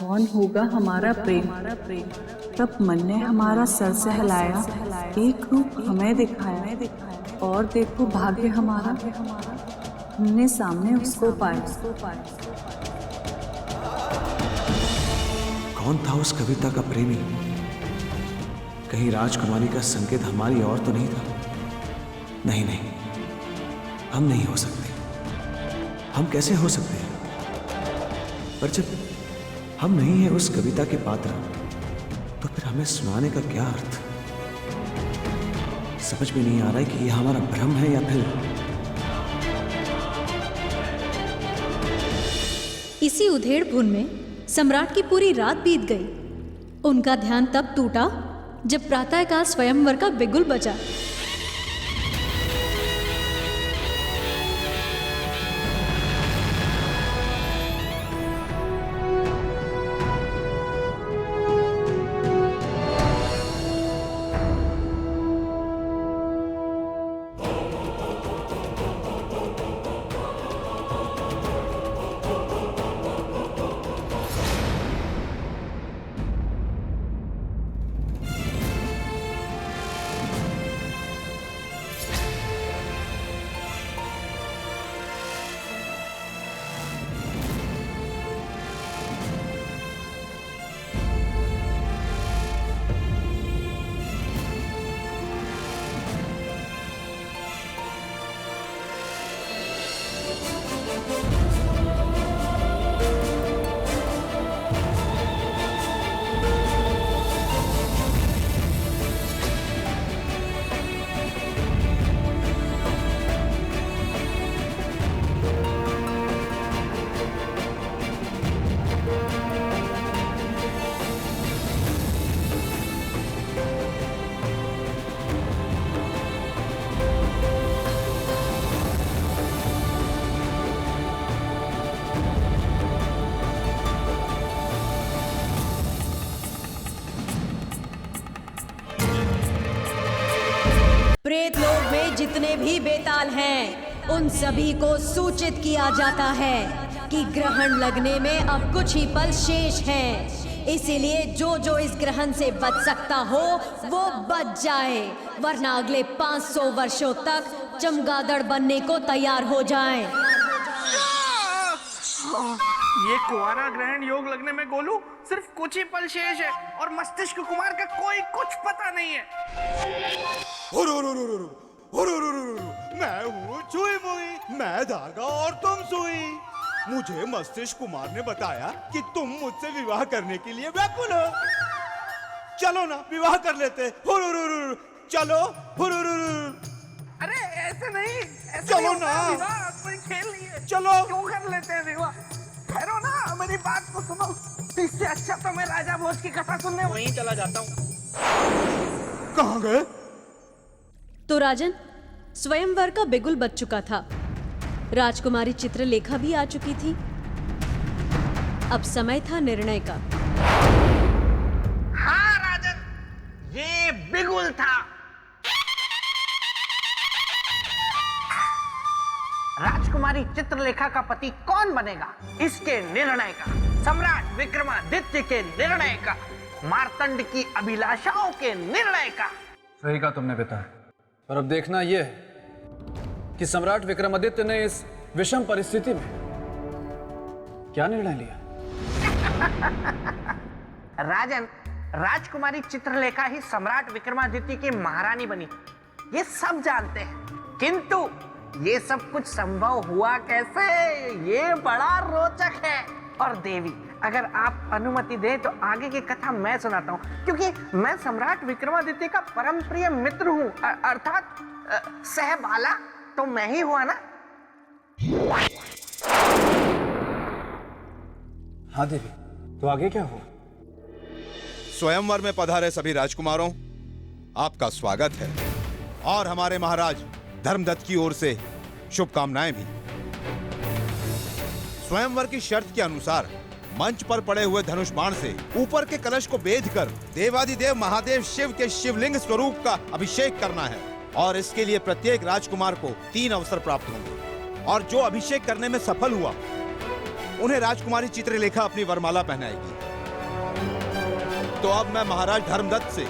Speaker 5: कौन होगा हमारा प्रेम? तब मन ने हमारा सर से हिलाया, एक रूप हमें दिखाया, और देखो भाग्य हमारा, हमने सामने उसको पाया।
Speaker 3: कौन था उस कविता का प्रेमी? कहीं राजकुमारी का संकेत हमारी ओर तो नहीं था? नहीं नहीं, हम नहीं हो सकते। हम कैसे हो सकते हैं? पर जब हम नहीं हैं उस कविता के पात्र, तो फिर हमें सुनाने का क्या अर्थ? समझ में नहीं आ रहा है कि यह हमारा भ्रम है या फिर।
Speaker 8: इसी उधेड़-बुन में सम्राट की पूरी रात बीत गई। उनका ध्यान तब टूटा जब प्रातःकाल स्वयंवर का बिगुल बजा। प्रेत लोक में जितने भी बेताल हैं, उन सभी को सूचित किया जाता है कि ग्रहण लगने में अब कुछ ही पल शेष हैं। इसीलिए जो जो इस ग्रहण से बच सकता हो वो बच जाए, वरना अगले 500 वर्षों तक चमगादड़ बनने को तैयार हो जाए।
Speaker 7: ये कुंवारा ग्रहण योग लगने में गोलू सिर्फ कुछ ही पल शेष है और मस्तिष्क कुमार का कोई कुछ पता नहीं है।
Speaker 16: मैं हूँ चुई मुई, मैं धागा और तुम सुई। मुझे मस्तिष्क कुमार ने बताया कि तुम मुझसे विवाह करने के लिए व्याकुल हो। चलो ना विवाह कर लेते। चलो।
Speaker 7: अरे ऐसे नहीं, ऐसे
Speaker 16: चलो
Speaker 7: नहीं
Speaker 16: ना।
Speaker 7: विवाह कोई खेल नहीं है।
Speaker 16: चलो।
Speaker 7: क्यों कर लेते हैं विवाह? ठहरो ना, मेरी बात को सुनो। इससे अच्छा तो मैं राजा भोज की कथा सुनने वहीं चला जाता हूँ।
Speaker 16: कहाँ गए?
Speaker 8: तो राजन, स्वयंवर का बिगुल बज चुका था। राजकुमारी चित्रलेखा भी आ चुकी थी। अब समय था निर्णय का।
Speaker 7: हाँ राजन, ये बिगुल था। राजकुमारी चित्रलेखा का पति कौन बनेगा, इसके निर्णय का, सम्राट विक्रमादित्य के निर्णय का, मार्तंड की अभिलाषाओं के निर्णय का।
Speaker 6: सही कहा तुमने पिता। पर अब देखना यह है कि सम्राट विक्रमादित्य ने इस विषम परिस्थिति में क्या निर्णय लिया।
Speaker 7: राजन, राजकुमारी चित्रलेखा ही सम्राट विक्रमादित्य की महारानी बनी, ये सब जानते हैं। किंतु ये सब कुछ संभव हुआ कैसे, ये बड़ा रोचक है। और देवी, अगर आप अनुमति दें तो आगे की कथा मैं सुनाता हूँ, क्योंकि मैं सम्राट विक्रमादित्य का परम प्रिय मित्र हूँ, अर्थात सहबाला तो मैं ही हुआ ना।
Speaker 6: हाँ देवी, तो आगे क्या हुआ?
Speaker 16: स्वयंवर में पधारे सभी राजकुमारों, आपका स्वागत है और हमारे महाराज धर्मदत्त की ओर से शुभकामनाएं भी। स्वयंवर की शर्त के अनुसार मंच पर पड़े हुए धनुष बाण से ऊपर के कलश को बेधकर देवादिदेव महादेव शिव के शिवलिंग स्वरूप का अभिषेक करना है और इसके लिए प्रत्येक राजकुमार को 3 अवसर प्राप्त होंगे और जो अभिषेक करने में सफल हुआ उन्हें राजकुमारी चित्रलेखा अपनी वरमाला पहनाएगी। तो अब मैं महाराज धर्मदत्त से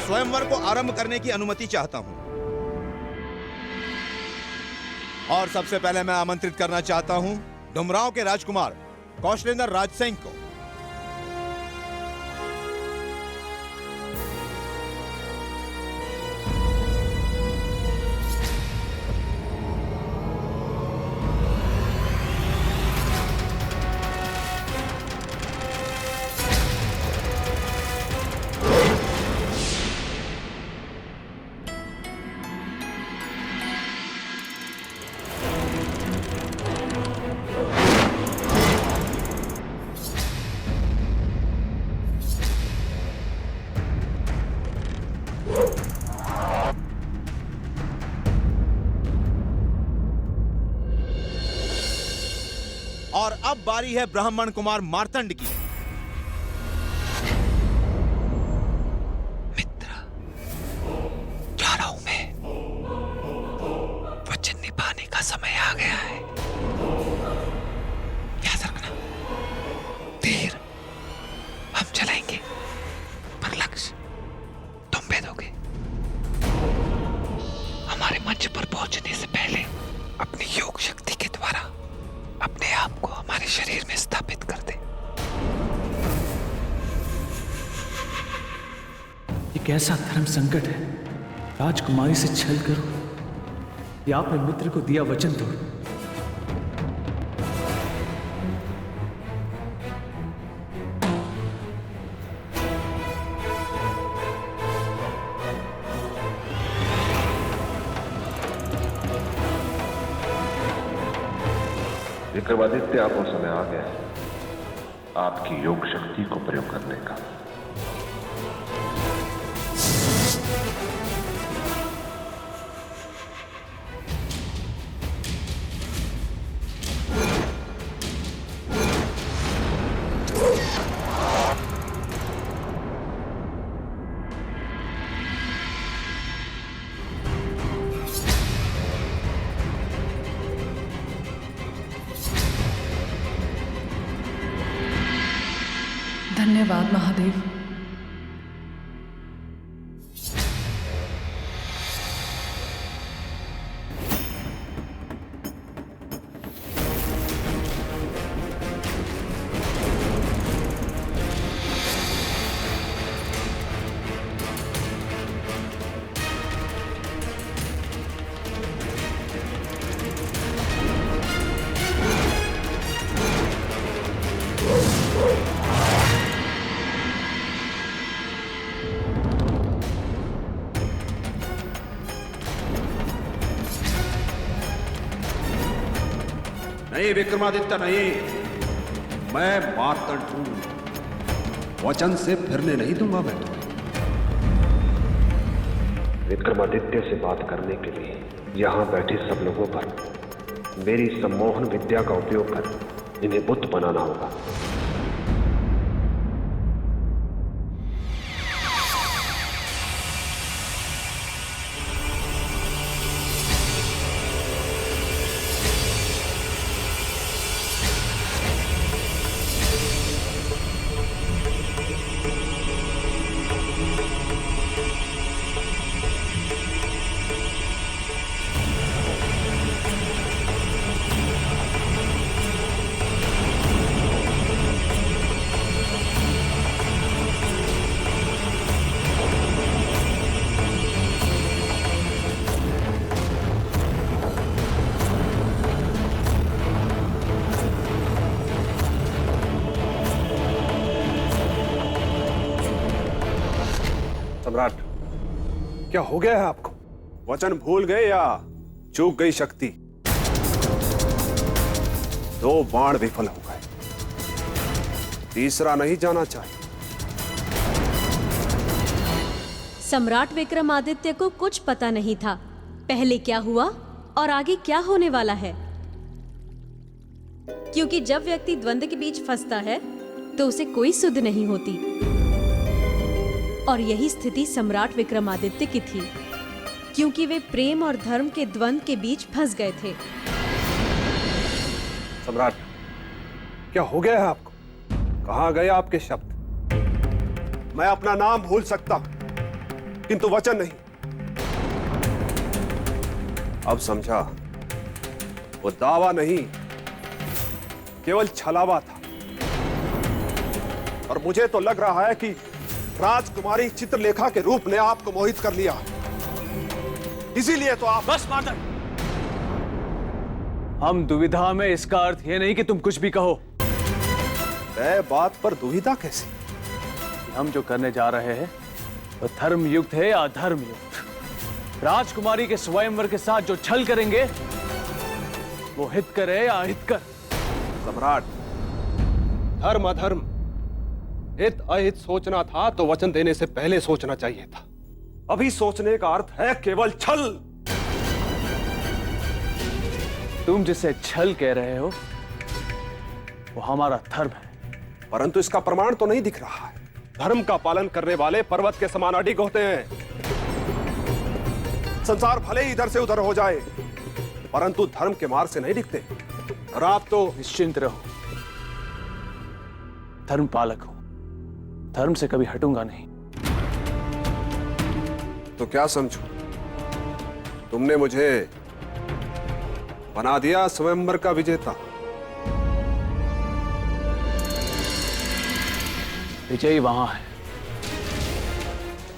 Speaker 16: स्वयंवर को आरंभ करने की अनुमति चाहता हूं और सबसे पहले मैं आमंत्रित करना चाहता हूं डुमरांव के राजकुमार कौशलेंद्र राज सिंह को। और अब बारी है ब्राह्मण कुमार मार्तंड की।
Speaker 3: मित्र, जा रहा हूं मैं। वचन निभाने का समय आ गया है। याद रखना, तीर हम चलाएंगे पर लक्ष्य तुम भेदोगे। हमारे मंच पर पहुंचने से पहले अपनी योग शक्ति के द्वारा अपने आप को हमारे शरीर में स्थापित कर दे।
Speaker 17: ये कैसा धर्म संकट है? राजकुमारी से छल करो या अपने मित्र को दिया वचन तोड़ो।
Speaker 2: विक्रमादित्य, आपको समय आ गया है आपकी योग शक्ति को प्रयोग करने का।
Speaker 5: धन्यवाद महादेव।
Speaker 1: नहीं विक्रमादित्य नहीं, मैं मार्तंड हूं। वचन से फिरने नहीं दूंगा मैं तुम्हें।
Speaker 2: विक्रमादित्य से बात करने के लिए यहाँ बैठे सब लोगों पर मेरी सम्मोहन विद्या का उपयोग कर इन्हें बुद्ध बनाना होगा।
Speaker 4: सम्राट, क्या हो गया है आपको? वचन भूल गए या चूक गई शक्ति? 2 बाण विफल हो गए, तीसरा नहीं जाना चाहिए।
Speaker 8: सम्राट विक्रमादित्य को कुछ पता नहीं था पहले क्या हुआ और आगे क्या होने वाला है, क्योंकि जब व्यक्ति द्वंद्व के बीच फंसता है तो उसे कोई सुध नहीं होती। और यही स्थिति सम्राट विक्रमादित्य की थी, क्योंकि वे प्रेम और धर्म के द्वंद्व के बीच फंस गए थे।
Speaker 4: सम्राट, क्या हो गया है आपको? कहां गए आपके शब्द? मैं अपना नाम भूल सकता किंतु वचन नहीं। अब समझा, वो दावा नहीं केवल छलावा था। और मुझे तो लग रहा है कि राजकुमारी चित्रलेखा के रूप ने आपको मोहित कर लिया, इसीलिए तो आप।
Speaker 6: बस मार्तंड, हम दुविधा में, इसका अर्थ यह नहीं कि तुम कुछ भी कहो।
Speaker 4: बात पर दुविधा कैसी?
Speaker 6: हम जो करने जा रहे हैं वो धर्म युक्त है या अधर्म युक्त? राजकुमारी के स्वयंवर के साथ जो छल करेंगे वो हित करे या अहित कर?
Speaker 4: सम्राट, धर्म अधर्म, हित अहित सोचना था तो वचन देने से पहले सोचना चाहिए था। अभी सोचने का अर्थ है केवल छल।
Speaker 6: तुम जिसे छल कह रहे हो वो हमारा धर्म है,
Speaker 4: परंतु इसका प्रमाण तो नहीं दिख रहा है। धर्म का पालन करने वाले पर्वत के समान अडिग होते हैं। संसार भले ही इधर से उधर हो जाए, परंतु धर्म के मार्ग से नहीं दिखते। और आप तो
Speaker 6: निश्चिंत रहो, धर्म पालक हो, धर्म से कभी हटूंगा नहीं।
Speaker 4: तो क्या समझो, तुमने मुझे बना दिया स्वयंवर का विजेता।
Speaker 6: विजयी वहां है,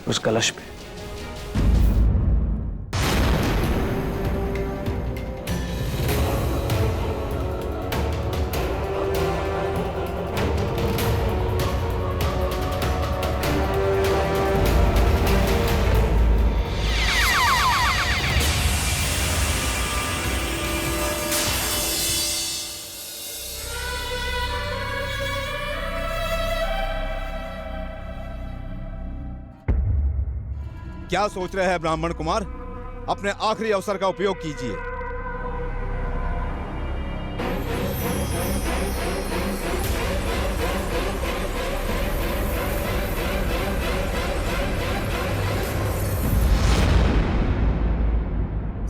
Speaker 6: उस कलश पे।
Speaker 16: क्या सोच रहे हैं ब्राह्मण कुमार? अपने आखिरी अवसर का उपयोग कीजिए।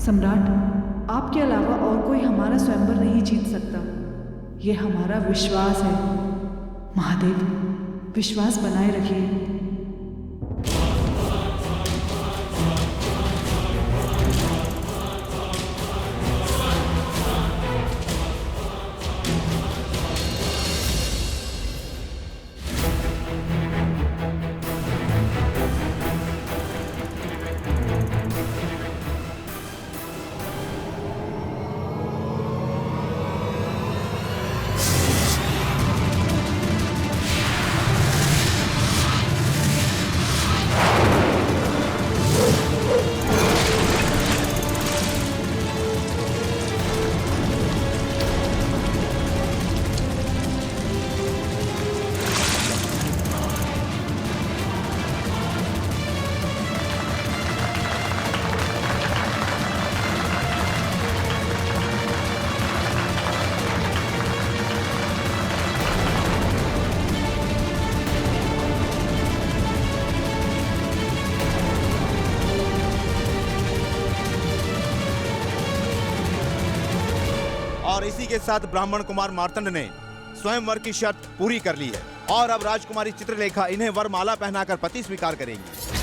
Speaker 5: सम्राट, आपके अलावा और कोई हमारा स्वयंवर नहीं जीत सकता, ये हमारा विश्वास है। महादेव, विश्वास बनाए रखिए।
Speaker 16: और इसी के साथ ब्राह्मण कुमार मार्तंड ने स्वयंवर की शर्त पूरी कर ली है और अब राजकुमारी चित्रलेखा इन्हें वरमाला पहनाकर पति स्वीकार करेंगी।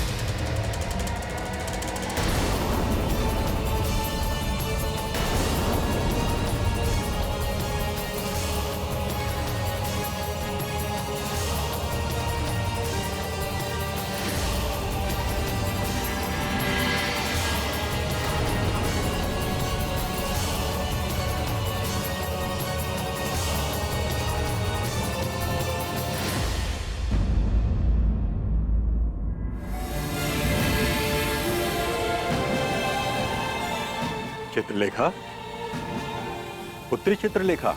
Speaker 12: चित्रलेखा, पुत्री चित्रलेखा,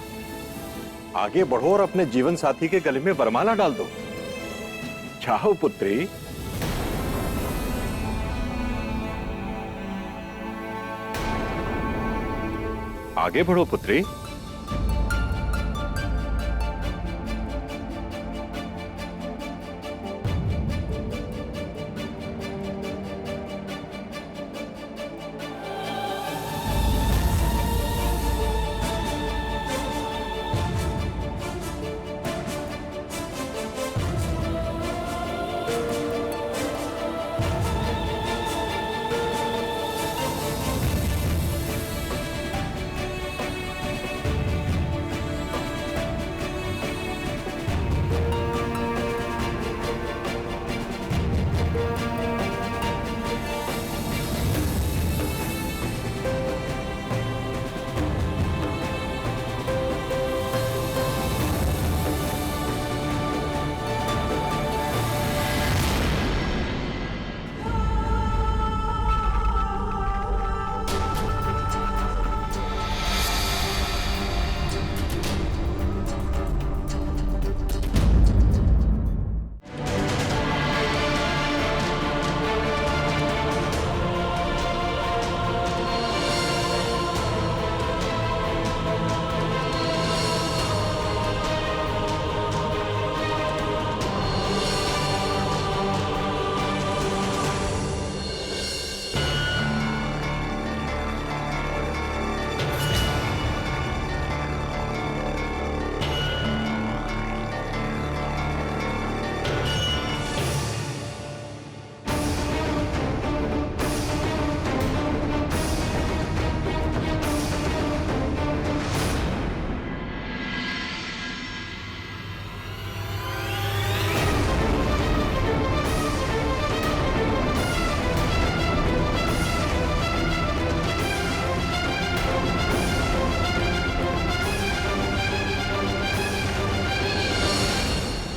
Speaker 12: आगे बढ़ो और अपने जीवन साथी के गले में वरमाला डाल दो। चाहो पुत्री। आगे बढ़ो पुत्री।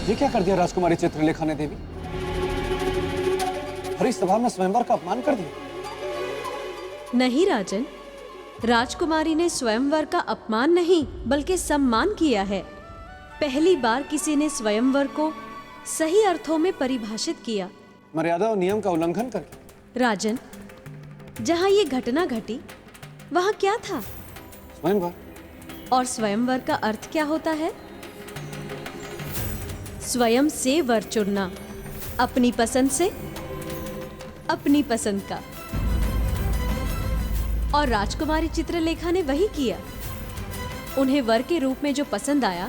Speaker 6: ये क्या कर दिया राजकुमारी चित्रलेखा ने देवी? हरी सभा में स्वयंवर का अपमान कर दिया।
Speaker 8: नहीं राजन, राजकुमारी ने स्वयंवर का अपमान नहीं बल्कि सम्मान किया है। पहली बार किसी ने स्वयंवर को सही अर्थों में परिभाषित किया।
Speaker 6: मर्यादा और नियम का उल्लंघन करके।
Speaker 8: राजन, जहां ये घटना घटी वहां क्या था?
Speaker 6: स्वयंवर।
Speaker 8: और स्वयंवर का अर्थ क्या होता है? स्वयं से वर चुनना, अपनी पसंद से, अपनी पसंद का। और राजकुमारी चित्रलेखा ने वही किया। उन्हें वर के रूप में जो पसंद आया,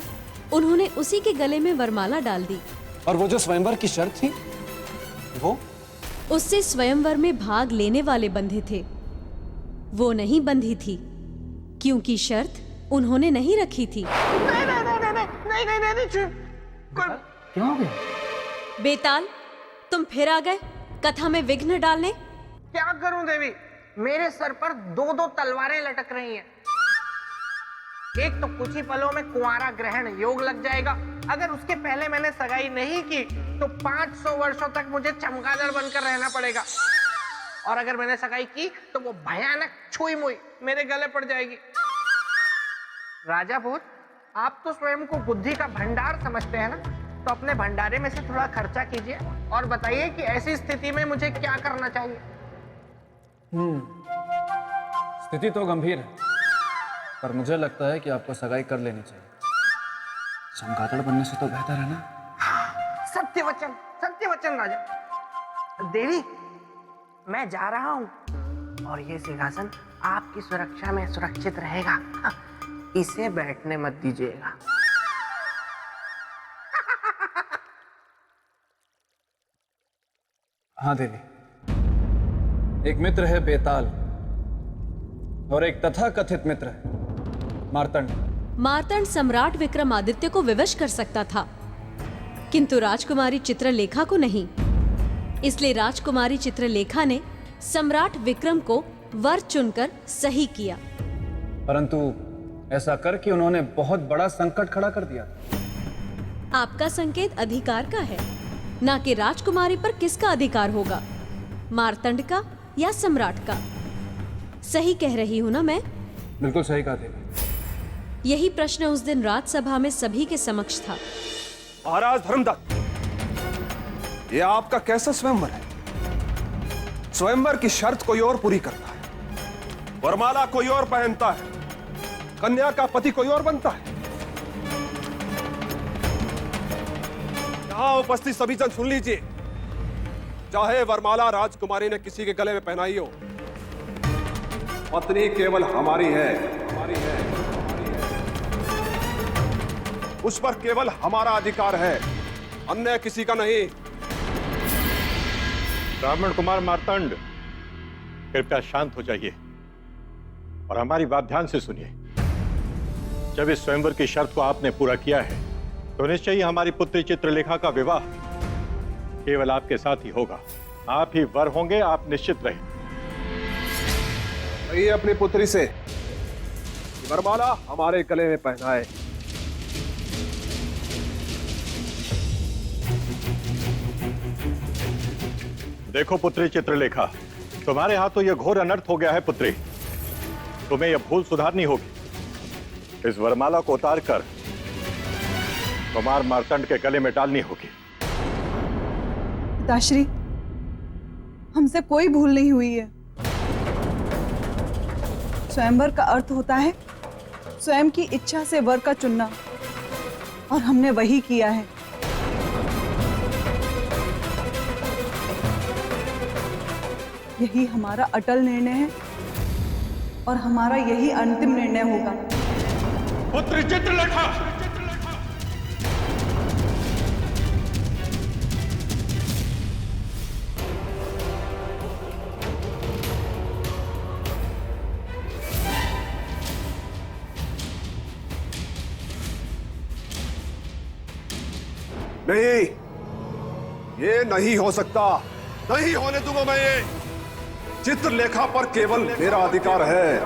Speaker 8: उन्होंने उसी के गले में वरमाला डाल दी।
Speaker 6: और वो जो स्वयंवर की शर्त थी वो?
Speaker 8: उससे स्वयंवर में भाग लेने वाले बंधे थे, वो नहीं बंधी थी, क्योंकि शर्त उन्होंने नहीं रखी थी।
Speaker 6: क्या हो गया?
Speaker 8: बेताल, तुम फिर आ गए कथा में विघ्न डालने।
Speaker 7: क्या करूं देवी, मेरे सर पर दो दो तलवारें लटक रही हैं। एक तो कुछ ही पलों में कुंवारा ग्रहण योग लग जाएगा। अगर उसके पहले मैंने सगाई नहीं की तो 500 वर्षों तक मुझे चमगादड़ बनकर रहना पड़ेगा, और अगर मैंने सगाई की तो वो भयानक छुई मुई मेरे गले पड़ जाएगी। राजा भोज, आप तो स्वयं को बुद्धि का भंडार समझते हैं ना, तो अपने भंडारे में से थोड़ा खर्चा कीजिए और बताइए कि ऐसी स्थिति में मुझे क्या करना चाहिए।
Speaker 6: स्थिति तो गंभीर है, पर मुझे लगता है कि आपको सगाई कर लेनी चाहिए। चमगादड़ बनने से तो बेहतर है ना।
Speaker 7: सत्यवचन, सत्यवचन राजा। देवी, मैं जा रहा हूं और ये सिंहासन आपकी सुरक्षा में सुरक्षित रहेगा। इसे बैठने मत दीजिएगा।
Speaker 6: हाँ देवी, एक मित्र है बेताल और एक तथाकथित मित्र है मार्तंड।
Speaker 8: मार्तंड सम्राट विक्रमादित्य को विवश कर सकता था, किंतु राजकुमारी चित्रलेखा को नहीं। इसलिए राजकुमारी चित्रलेखा ने सम्राट विक्रम को वर चुनकर सही किया।
Speaker 6: परंतु ऐसा करके उन्होंने बहुत बड़ा संकट खड़ा कर दिया।
Speaker 8: आपका संकेत अधिकार का है, ना कि राजकुमारी पर किसका अधिकार होगा, मार्तंड का या सम्राट का। सही कह रही हूं ना मैं?
Speaker 6: बिल्कुल सही कहा देवी।
Speaker 8: यही प्रश्न उस दिन राजसभा में सभी के समक्ष था।
Speaker 4: महाराज धर्मदत्त, ये आपका कैसा स्वयंवर है? स्वयंवर की शर्त कोई और पूरी करता है, वरमाला कोई और पहनता है, कन्या का पति कोई और बनता है। यहां उपस्थित सभी जन सुन लीजिए, चाहे वरमाला राजकुमारी ने किसी के गले में पहनाई हो,
Speaker 1: पत्नी केवल हमारी है,
Speaker 4: उस पर केवल हमारा अधिकार है, अन्य किसी का नहीं।
Speaker 12: ब्राह्मण कुमार मार्तंड, कृपया शांत हो जाइए और हमारी बात ध्यान से सुनिए। जब इस स्वयंवर की शर्त को आपने पूरा किया है तो निश्चय ही हमारी पुत्री चित्रलेखा का विवाह केवल आपके साथ ही होगा। आप ही वर होंगे, आप निश्चित रहें।
Speaker 4: कहिए अपनी पुत्री से वरमाला हमारे गले में पहनाए।
Speaker 12: देखो पुत्री चित्रलेखा, तुम्हारे हाथ तो यह घोर अनर्थ हो गया है पुत्री। तुम्हें यह भूल सुधारनी होगी। इस वरमाला को उतारकर कुमार मार्तंड के गले में डालनी होगी।
Speaker 5: पिताश्री, हमसे कोई भूल नहीं हुई है। स्वयंवर का अर्थ होता है स्वयं की इच्छा से वर का चुनना, और हमने वही किया है। यही हमारा अटल निर्णय है और हमारा यही अंतिम निर्णय होगा।
Speaker 12: पुत्री चित्रलेखा,
Speaker 4: नहीं, ये नहीं हो सकता, नहीं होने दूंगा मैं ये। चित्रलेखा पर केवल मेरा अधिकार है,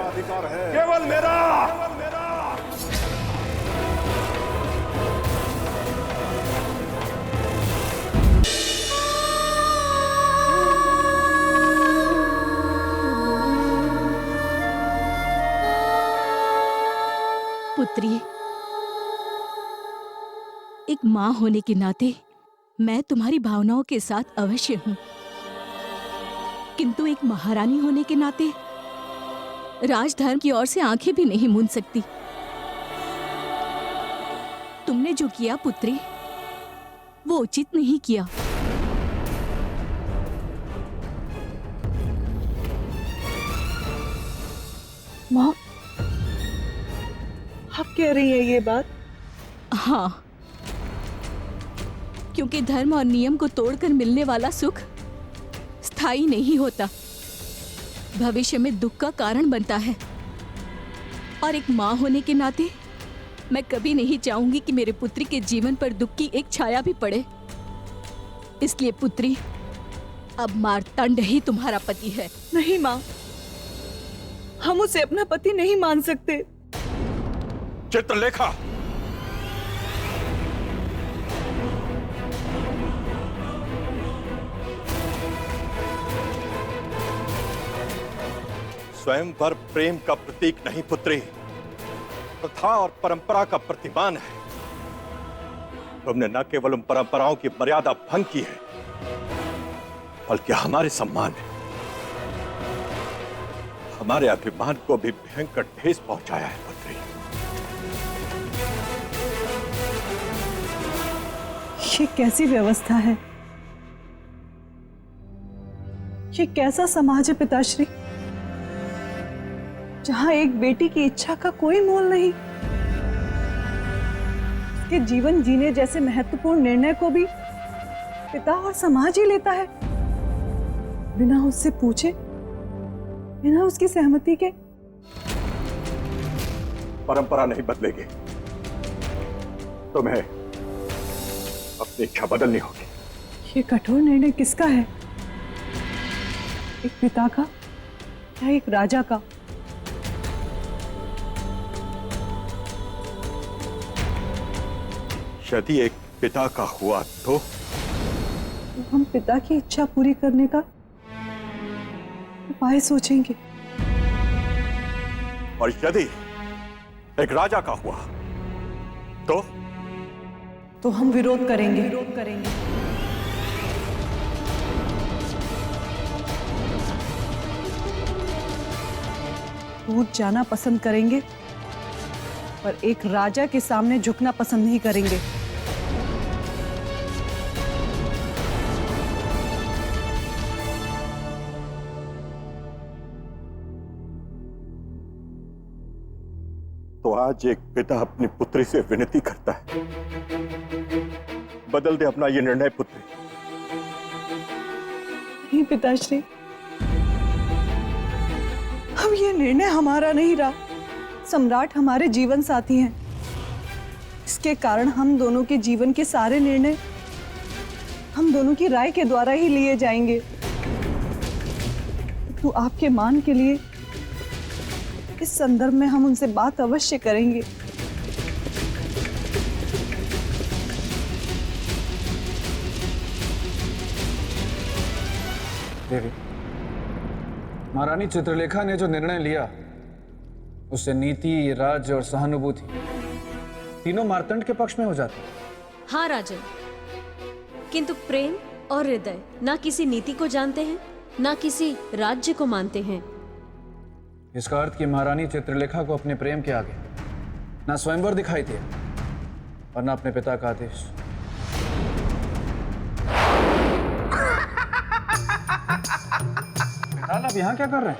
Speaker 4: केवल मेरा।
Speaker 9: पुत्री, एक माँ होने के नाते मैं तुम्हारी भावनाओं के साथ अवश्य हूँ, किंतु एक महारानी होने के नाते राजधर्म की ओर से आंखें भी नहीं मूंद सकती। तुमने जो किया पुत्री, वो उचित नहीं किया।
Speaker 5: माँ, आप कह रही हैं ये बात?
Speaker 9: हाँ, क्योंकि धर्म और नियम को तोड़कर मिलने वाला सुख स्थायी नहीं होता, भविष्य में दुख का कारण बनता है। और एक माँ होने के नाते मैं कभी नहीं चाहूंगी कि मेरे पुत्री के जीवन पर दुख की एक छाया भी पड़े। इसलिए पुत्री, अब मार्तंड ही तुम्हारा पति है।
Speaker 5: नहीं माँ, हम उसे अपना पति नहीं मान सकते।
Speaker 12: चित्रलेखा, स्वयंवर प्रेम का प्रतीक नहीं पुत्री, प्रथा और परंपरा का प्रतिमान है। तुमने न केवल उन परंपराओं की मर्यादा भंग की है, बल्कि हमारे सम्मान, हमारे अभिमान को भी भयंकर ठेस पहुंचाया है पुत्री।
Speaker 5: ये कैसी व्यवस्था है? ये कैसा समाज है पिताश्री, जहां एक बेटी की इच्छा का कोई मोल नहीं? उसके जीवन जीने जैसे महत्वपूर्ण निर्णय को भी पिता और समाज ही लेता है, बिना उससे पूछे, बिना उसकी सहमति के।
Speaker 12: परंपरा नहीं बदलेगी, तुम्हें अपनी इच्छा बदलनी होगी।
Speaker 5: ये कठोर निर्णय किसका है? एक पिता का या एक राजा का?
Speaker 12: यदि एक पिता का हुआ तो
Speaker 5: हम पिता की इच्छा पूरी करने का उपाय सोचेंगे।
Speaker 12: और यदि एक राजा का हुआ तो
Speaker 5: हम विरोध करेंगे। टूट जाना पसंद करेंगे, पर एक राजा के सामने झुकना पसंद नहीं करेंगे।
Speaker 12: तो आज एक पिता अपनी पुत्री से विनती करता है, बदल दे अपना ये निर्णय पुत्री।
Speaker 5: नहीं पिताश्री, अब ये निर्णय हमारा नहीं रहा। सम्राट हमारे जीवन साथी हैं। इसके कारण हम दोनों के जीवन के सारे निर्णय हम दोनों की राय के द्वारा ही लिए जाएंगे। तो आपके मान के लिए इस संदर्भ में हम उनसे बात अवश्य करेंगे।
Speaker 6: देवी, महारानी चित्रलेखा ने जो निर्णय लिया उससे नीति, राज्य और सहानुभूति तीनों मार्तंड के पक्ष में हो जाते।
Speaker 8: हाँ राजन, किंतु प्रेम और हृदय ना किसी नीति को जानते हैं, ना किसी राज्य को मानते हैं।
Speaker 6: इसका अर्थ कि महारानी चित्रलेखा को अपने प्रेम के आगे ना स्वयंवर दिखाई दिया और ना अपने पिता का आदेश। आप यहाँ क्या कर रहे हैं?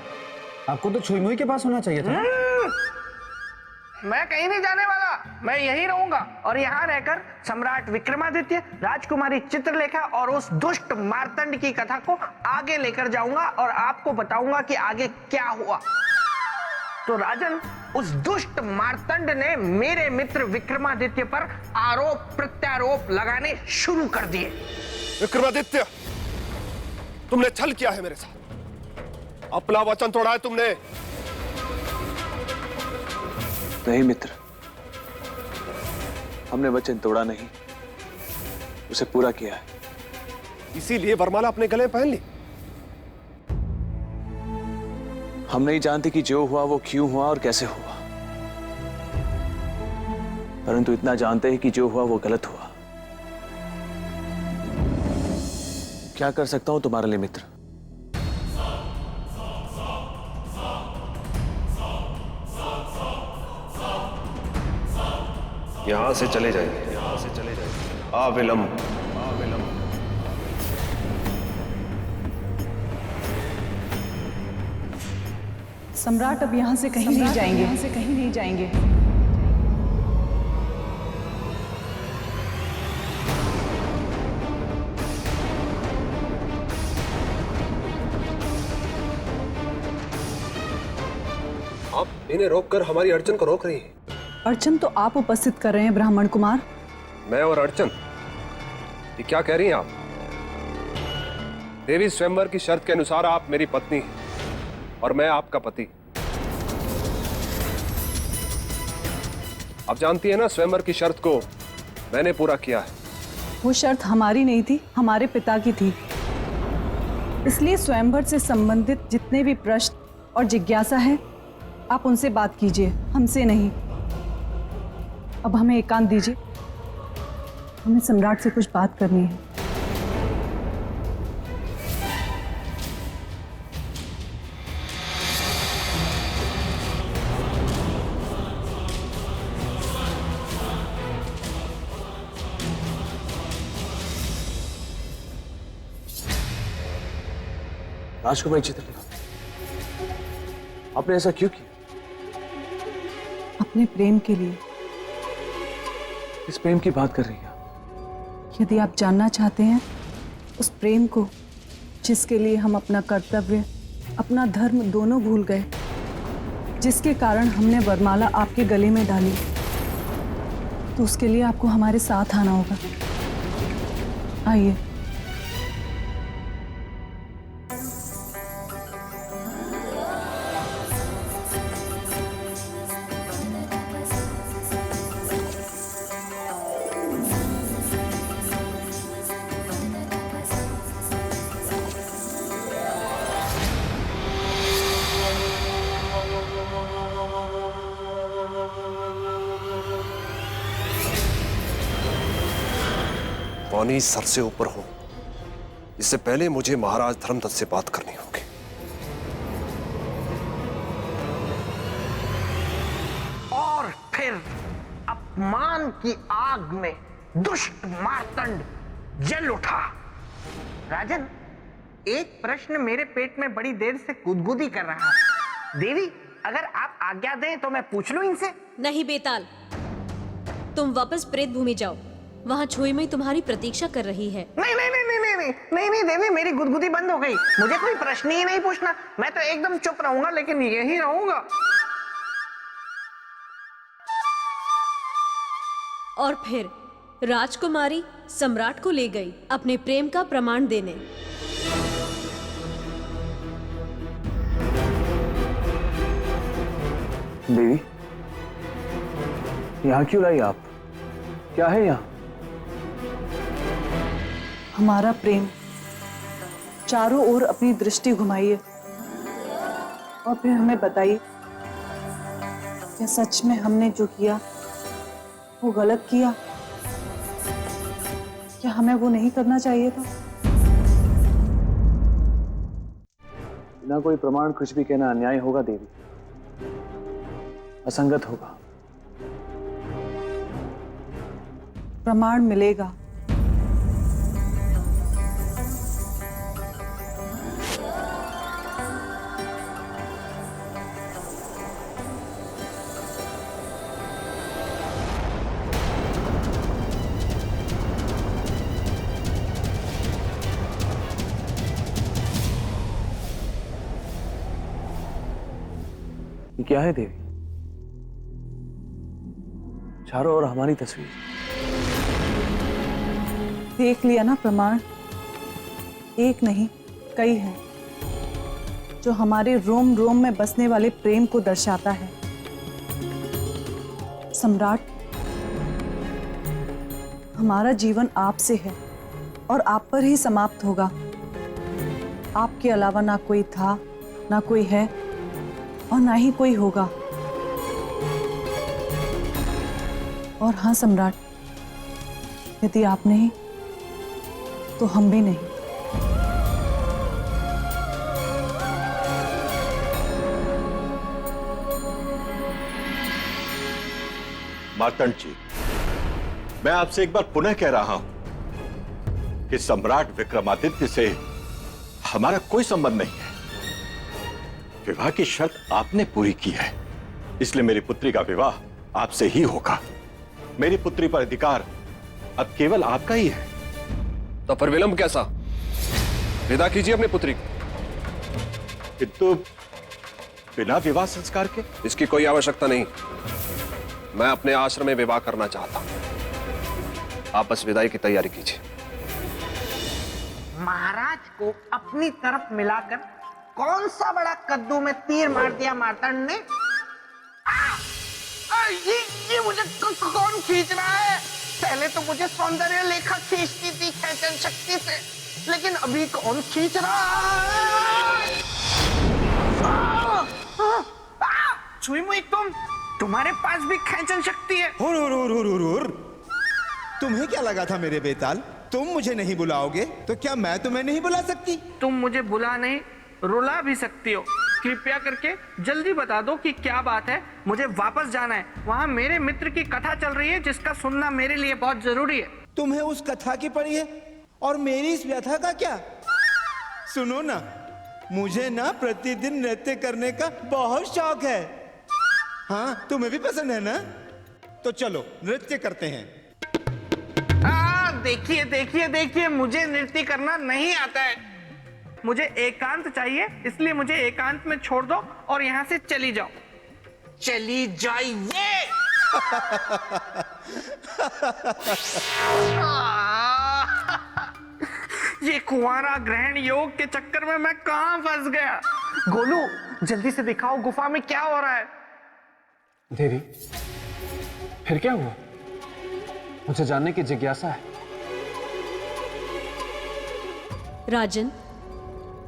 Speaker 6: आपको तो छुई मुई के पास होना चाहिए था।
Speaker 7: मैं कहीं नहीं जाने वाला, मैं यहीं रहूंगा और यहाँ रहकर सम्राट विक्रमादित्य, राजकुमारी चित्रलेखा और उस दुष्ट मार्तंड की कथा को आगे लेकर जाऊंगा और आपको बताऊंगा कि आगे क्या हुआ। तो राजन, उस दुष्ट मार्तंड ने मेरे मित्र विक्रमादित्य पर आरोप प्रत्यारोप लगाने शुरू कर दिए।
Speaker 4: विक्रमादित्य, तुमने छल किया है मेरे साथ, अपना वचन तोड़ा है तुमने।
Speaker 3: नहीं मित्र, हमने वचन तोड़ा नहीं, उसे पूरा किया है।
Speaker 4: इसीलिए वरमाला अपने गले पहन ली।
Speaker 3: हम नहीं जानते कि जो हुआ वो क्यों हुआ और कैसे हुआ, परंतु इतना जानते हैं कि जो हुआ वो गलत हुआ। क्या कर सकता हूं तुम्हारे लिए मित्र?
Speaker 4: यहां से चले जाएंगे, यहां से चले जाएंगे, अविलंब।
Speaker 5: सम्राट अब यहाँ से कहीं नहीं जाएंगे, यहाँ से कहीं नहीं जाएंगे।
Speaker 4: इन्हें रोककर हमारी अर्चन को रोक रही है।
Speaker 5: अर्चन तो आप उपस्थित कर रहे हैं ब्राह्मण कुमार।
Speaker 4: मैं और अर्चन, ये क्या कह रही हैं आप? देवी स्वयंवर की शर्त के अनुसार आप मेरी पत्नी हैं और मैं आपका पति। आप जानती हैं ना, स्वयंवर की शर्त को मैंने पूरा किया है।
Speaker 5: वो शर्त हमारी नहीं थी, हमारे पिता की थी। इसलिए स्वयंवर से संबंधित जितने भी प्रश्न और जिज्ञासा है, आप उनसे बात कीजिए, हमसे नहीं। अब हमें एकांत दीजिए, हमें सम्राट से कुछ बात करनी है।
Speaker 3: राजकुमारी चित्रलेखा, आपने ऐसा क्यों किया?
Speaker 5: अपने प्रेम के लिए।
Speaker 3: किस प्रेम की बात कर रही हैं?
Speaker 5: यदि आप जानना चाहते हैं, उस प्रेम को जिसके लिए हम अपना कर्तव्य, अपना धर्म दोनों भूल गए, जिसके कारण हमने वरमाला आपके गले में डाली, तो उसके लिए आपको हमारे साथ आना होगा। आइए।
Speaker 4: पानी सर से ऊपर हो, इससे पहले मुझे महाराज धर्मदत्त से बात करनी होगी।
Speaker 7: और फिर अपमान की आग में दुष्ट मार्तंड जल उठा। राजन, एक प्रश्न मेरे पेट में बड़ी देर से गुदगुदी कर रहा है। देवी, अगर आप आज्ञा दें तो मैं पूछ लूं इनसे?
Speaker 8: नहीं बेताल, तुम वापस प्रेत भूमि जाओ, वहाँ छुईमई तुम्हारी प्रतीक्षा कर रही है।
Speaker 7: नहीं नहीं नहीं नहीं नहीं नहीं नहीं देवी, मेरी गुदगुदी बंद हो गई। मुझे कोई प्रश्न ही नहीं पूछना। मैं तो एकदम चुप रहूंगा, लेकिन यही रहूंगा।
Speaker 8: और फिर राजकुमारी सम्राट को ले गई अपने प्रेम का प्रमाण देने।
Speaker 3: देवी, यहाँ क्यों लाई आप? क्या है यहाँ?
Speaker 5: हमारा प्रेम। चारों ओर अपनी दृष्टि घुमाइए और फिर हमें बताइए, क्या सच में हमने जो किया वो गलत किया? क्या हमें वो नहीं करना चाहिए था?
Speaker 3: बिना कोई प्रमाण कुछ भी कहना अन्याय होगा देवी, असंगत होगा।
Speaker 5: प्रमाण मिलेगा।
Speaker 3: ये क्या है देवी? चारों ओर हमारी तस्वीर।
Speaker 5: देख लिया ना प्रमाण? एक नहीं, कई हैं, जो हमारे रोम रोम में बसने वाले प्रेम को दर्शाता है। सम्राट, हमारा जीवन आपसे है और आप पर ही समाप्त होगा। आपके अलावा ना कोई था, ना कोई है और ना ही कोई होगा। और हाँ सम्राट, यदि आप नहीं तो हम भी नहीं।
Speaker 12: मार्तंड जी, मैं आपसे एक बार पुनः कह रहा हूं कि सम्राट विक्रमादित्य से हमारा कोई संबंध नहीं है। विवाह की शर्त आपने पूरी की है, इसलिए मेरी पुत्री का विवाह आपसे ही होगा। मेरी पुत्री पर अधिकार अब केवल आपका ही है।
Speaker 4: तो फिर विलंब कैसा? विदा कीजिए अपनी पुत्री को।
Speaker 12: किंतु बिना विवाह संस्कार के?
Speaker 4: इसकी कोई आवश्यकता नहीं। मैं अपने आश्रम में विवाह करना चाहता हूं। आप बस विदाई की तैयारी कीजिए।
Speaker 7: महाराज को अपनी तरफ मिलाकर कौन सा बड़ा कद्दू में तीर मार दिया मार्तंड ने? ये मुझे कौन खींच रहा है? पहले तो मुझे सौंदर्य लेखा खींचती थी खेचन शक्ति से, लेकिन अभी कौन खींच रहा है? छुई मुई तुम्हारे पास भी खेचन शक्ति है?
Speaker 16: तुम्हें क्या लगा था मेरे बेताल? तुम मुझे नहीं बुलाओगे तो क्या मैं तुम्हें नहीं बुला सकती?
Speaker 7: तुम मुझे बुला नहीं, रुला भी सकती हो। कृपया करके जल्दी बता दो कि क्या बात है। मुझे वापस जाना है। वहाँ मेरे मित्र की कथा चल रही है जिसका सुनना मेरे लिए बहुत जरूरी है।
Speaker 16: तुम्हें उस कथा की पड़ी है और मेरी इस व्यथा का क्या? सुनो ना, मुझे ना प्रतिदिन नृत्य करने का बहुत शौक है। हाँ, तुम्हें भी पसंद है ना? तो चलो नृत्य करते हैं।
Speaker 7: देखिए देखिए देखिए, मुझे नृत्य करना नहीं आता है। मुझे एकांत चाहिए, इसलिए मुझे एकांत में छोड़ दो और यहाँ से चली जाओ। चली जाइए। ये कुंवारा ग्रहण योग के चक्कर में मैं कहाँ फंस गया? गोलू, जल्दी से दिखाओ गुफा में क्या हो रहा है।
Speaker 6: देवी, फिर क्या हुआ? मुझे जानने की जिज्ञासा है।
Speaker 8: राजन,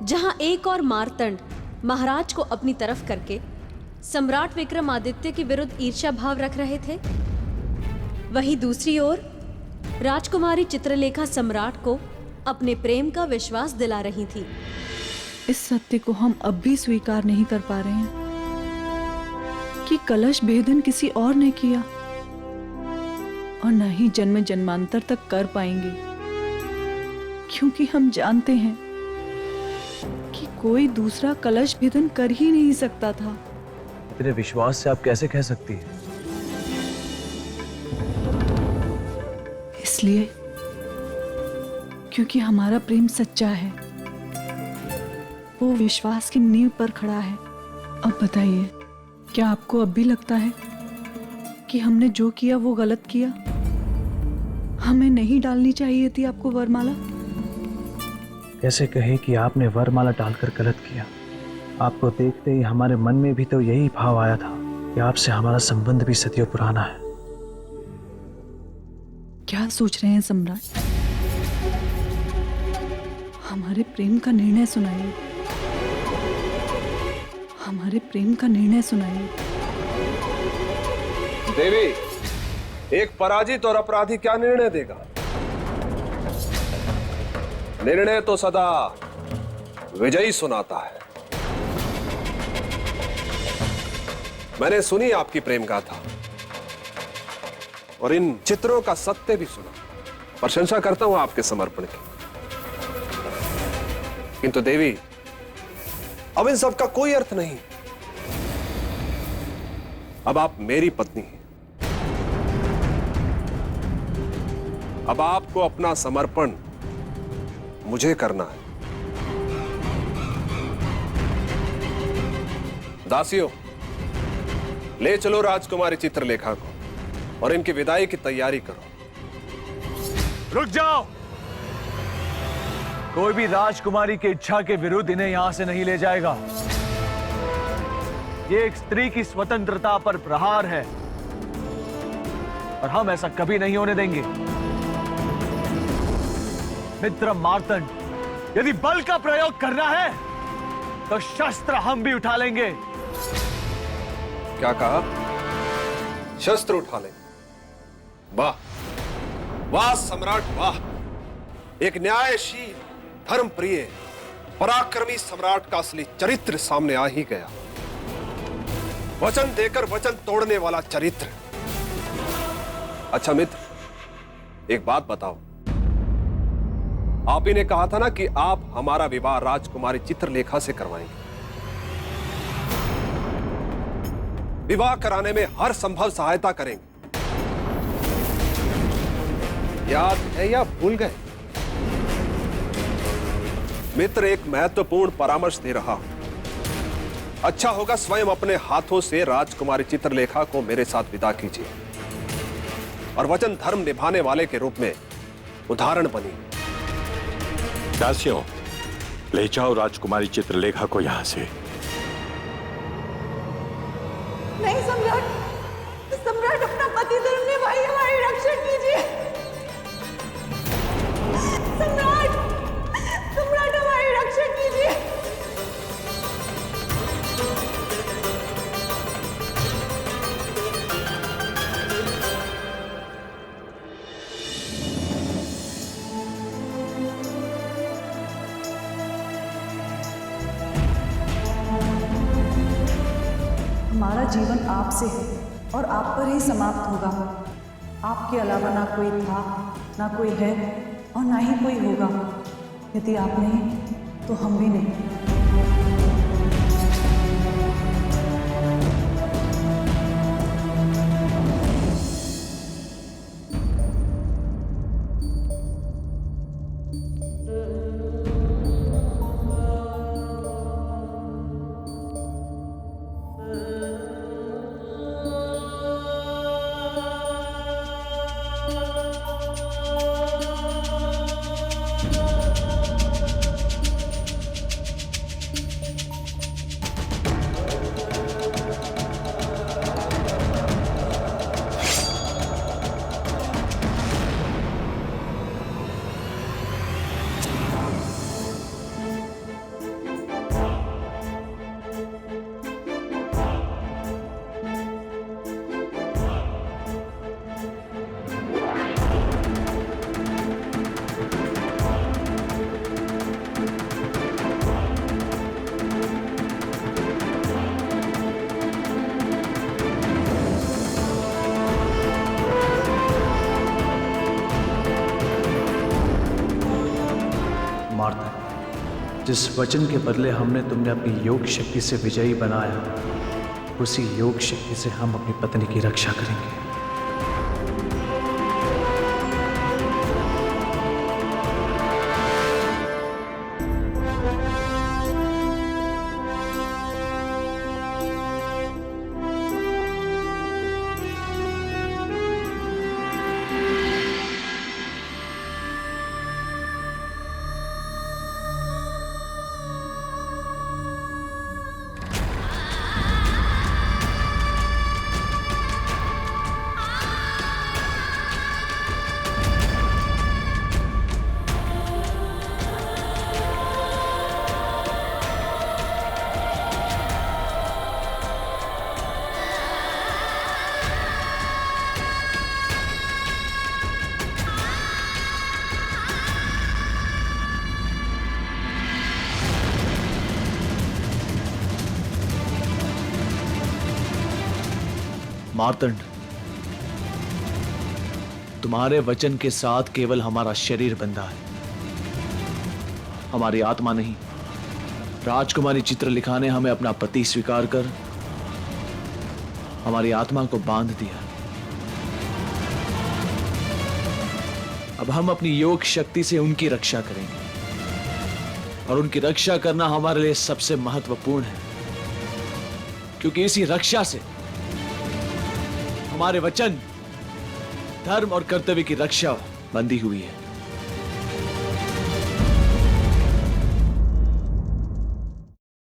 Speaker 8: जहां एक और मार्तंड महाराज को अपनी तरफ करके सम्राट विक्रमादित्य के विरुद्ध ईर्ष्या भाव रख रहे थे, वहीं दूसरी ओर राजकुमारी चित्रलेखा सम्राट को अपने प्रेम का विश्वास दिला रही थी।
Speaker 5: इस सत्य को हम अब भी स्वीकार नहीं कर पा रहे हैं कि कलश भेदन किसी और ने किया और न ही जन्म जन्मांतर तक कर पाएंगे, क्योंकि हम जानते हैं कि कोई दूसरा कलश भेदन कर ही नहीं सकता था।
Speaker 3: तेरे विश्वास से आप कैसे कह सकती है?
Speaker 5: इसलिए क्योंकि हमारा प्रेम सच्चा है, वो विश्वास की नींव पर खड़ा है। अब बताइए, क्या आपको अब भी लगता है कि हमने जो किया वो गलत किया? हमें नहीं डालनी चाहिए थी आपको वरमाला?
Speaker 3: कैसे कहे कि आपने वरमाला डालकर गलत किया? आपको देखते ही हमारे मन में भी तो यही भाव आया था कि आपसे हमारा संबंध भी सदियों पुराना है।
Speaker 5: क्या सोच रहे हैं सम्राट? हमारे प्रेम का निर्णय सुनाइए। हमारे प्रेम का निर्णय सुनाइए।
Speaker 4: देवी, एक पराजित और अपराधी क्या निर्णय देगा? निर्णय तो सदा विजयी सुनाता है। मैंने सुनी आपकी प्रेम गाथा और इन चित्रों का सत्य भी सुना। प्रशंसा करता हूं आपके समर्पण की। किंतु देवी, अब इन सब का कोई अर्थ नहीं। अब आप मेरी पत्नी हैं। अब आपको अपना समर्पण मुझे करना है। दासियों, ले चलो राजकुमारी चित्रलेखा को और इनकी विदाई की तैयारी करो।
Speaker 3: रुक जाओ! कोई भी राजकुमारी की इच्छा के विरुद्ध इन्हें यहां से नहीं ले जाएगा। ये एक स्त्री की स्वतंत्रता पर प्रहार है और हम ऐसा कभी नहीं होने देंगे। मित्र मार्तंड, यदि बल का प्रयोग करना है तो शस्त्र हम भी उठा लेंगे।
Speaker 4: क्या कहा? शस्त्र उठा लेंगे? वाह वाह सम्राट, वाह! एक न्यायशील, धर्मप्रिय, पराक्रमी सम्राट का असली चरित्र सामने आ ही गया। वचन देकर वचन तोड़ने वाला चरित्र। अच्छा मित्र, एक बात बताओ, आप ही ने कहा था ना कि आप हमारा विवाह राजकुमारी चित्रलेखा से करवाएंगे। विवाह कराने में हर संभव सहायता करेंगे। याद है या भूल गए? मित्र एक महत्वपूर्ण परामर्श दे रहा हूं। अच्छा होगा स्वयं अपने हाथों से राजकुमारी चित्रलेखा को मेरे साथ विदा कीजिए और वचन धर्म निभाने वाले के रूप में उदाहरण बनी।
Speaker 12: दासियों, ले जाओ राजकुमारी चित्रलेखा को यहां से।
Speaker 5: नहीं सम्राट, सम्राट अपना पति धर्म निभाइए, हमारी रक्षा कीजिए। सम्राट, सम्राट हमारी रक्षा कीजिए। हमारा जीवन आपसे है और आप पर ही समाप्त होगा। आपके अलावा ना कोई था, ना कोई है और ना ही कोई होगा। यदि आप नहीं तो हम भी नहीं।
Speaker 17: मार्तंड, जिस वचन के बदले हमने तुमने अपनी योग शक्ति से विजयी बनाया, उसी योग शक्ति से हम अपनी पत्नी की रक्षा करेंगे। मार्तंड, तुम्हारे वचन के साथ केवल हमारा शरीर बंधा है, हमारी आत्मा नहीं। राजकुमारी चित्रलेखा ने हमें अपना पति स्वीकार कर हमारी आत्मा को बांध दिया। अब हम अपनी योग शक्ति से उनकी रक्षा करेंगे और उनकी रक्षा करना हमारे लिए सबसे महत्वपूर्ण है, क्योंकि इसी रक्षा से हमारे वचन, धर्म और कर्तव्य की रक्षा बंधी हुई है।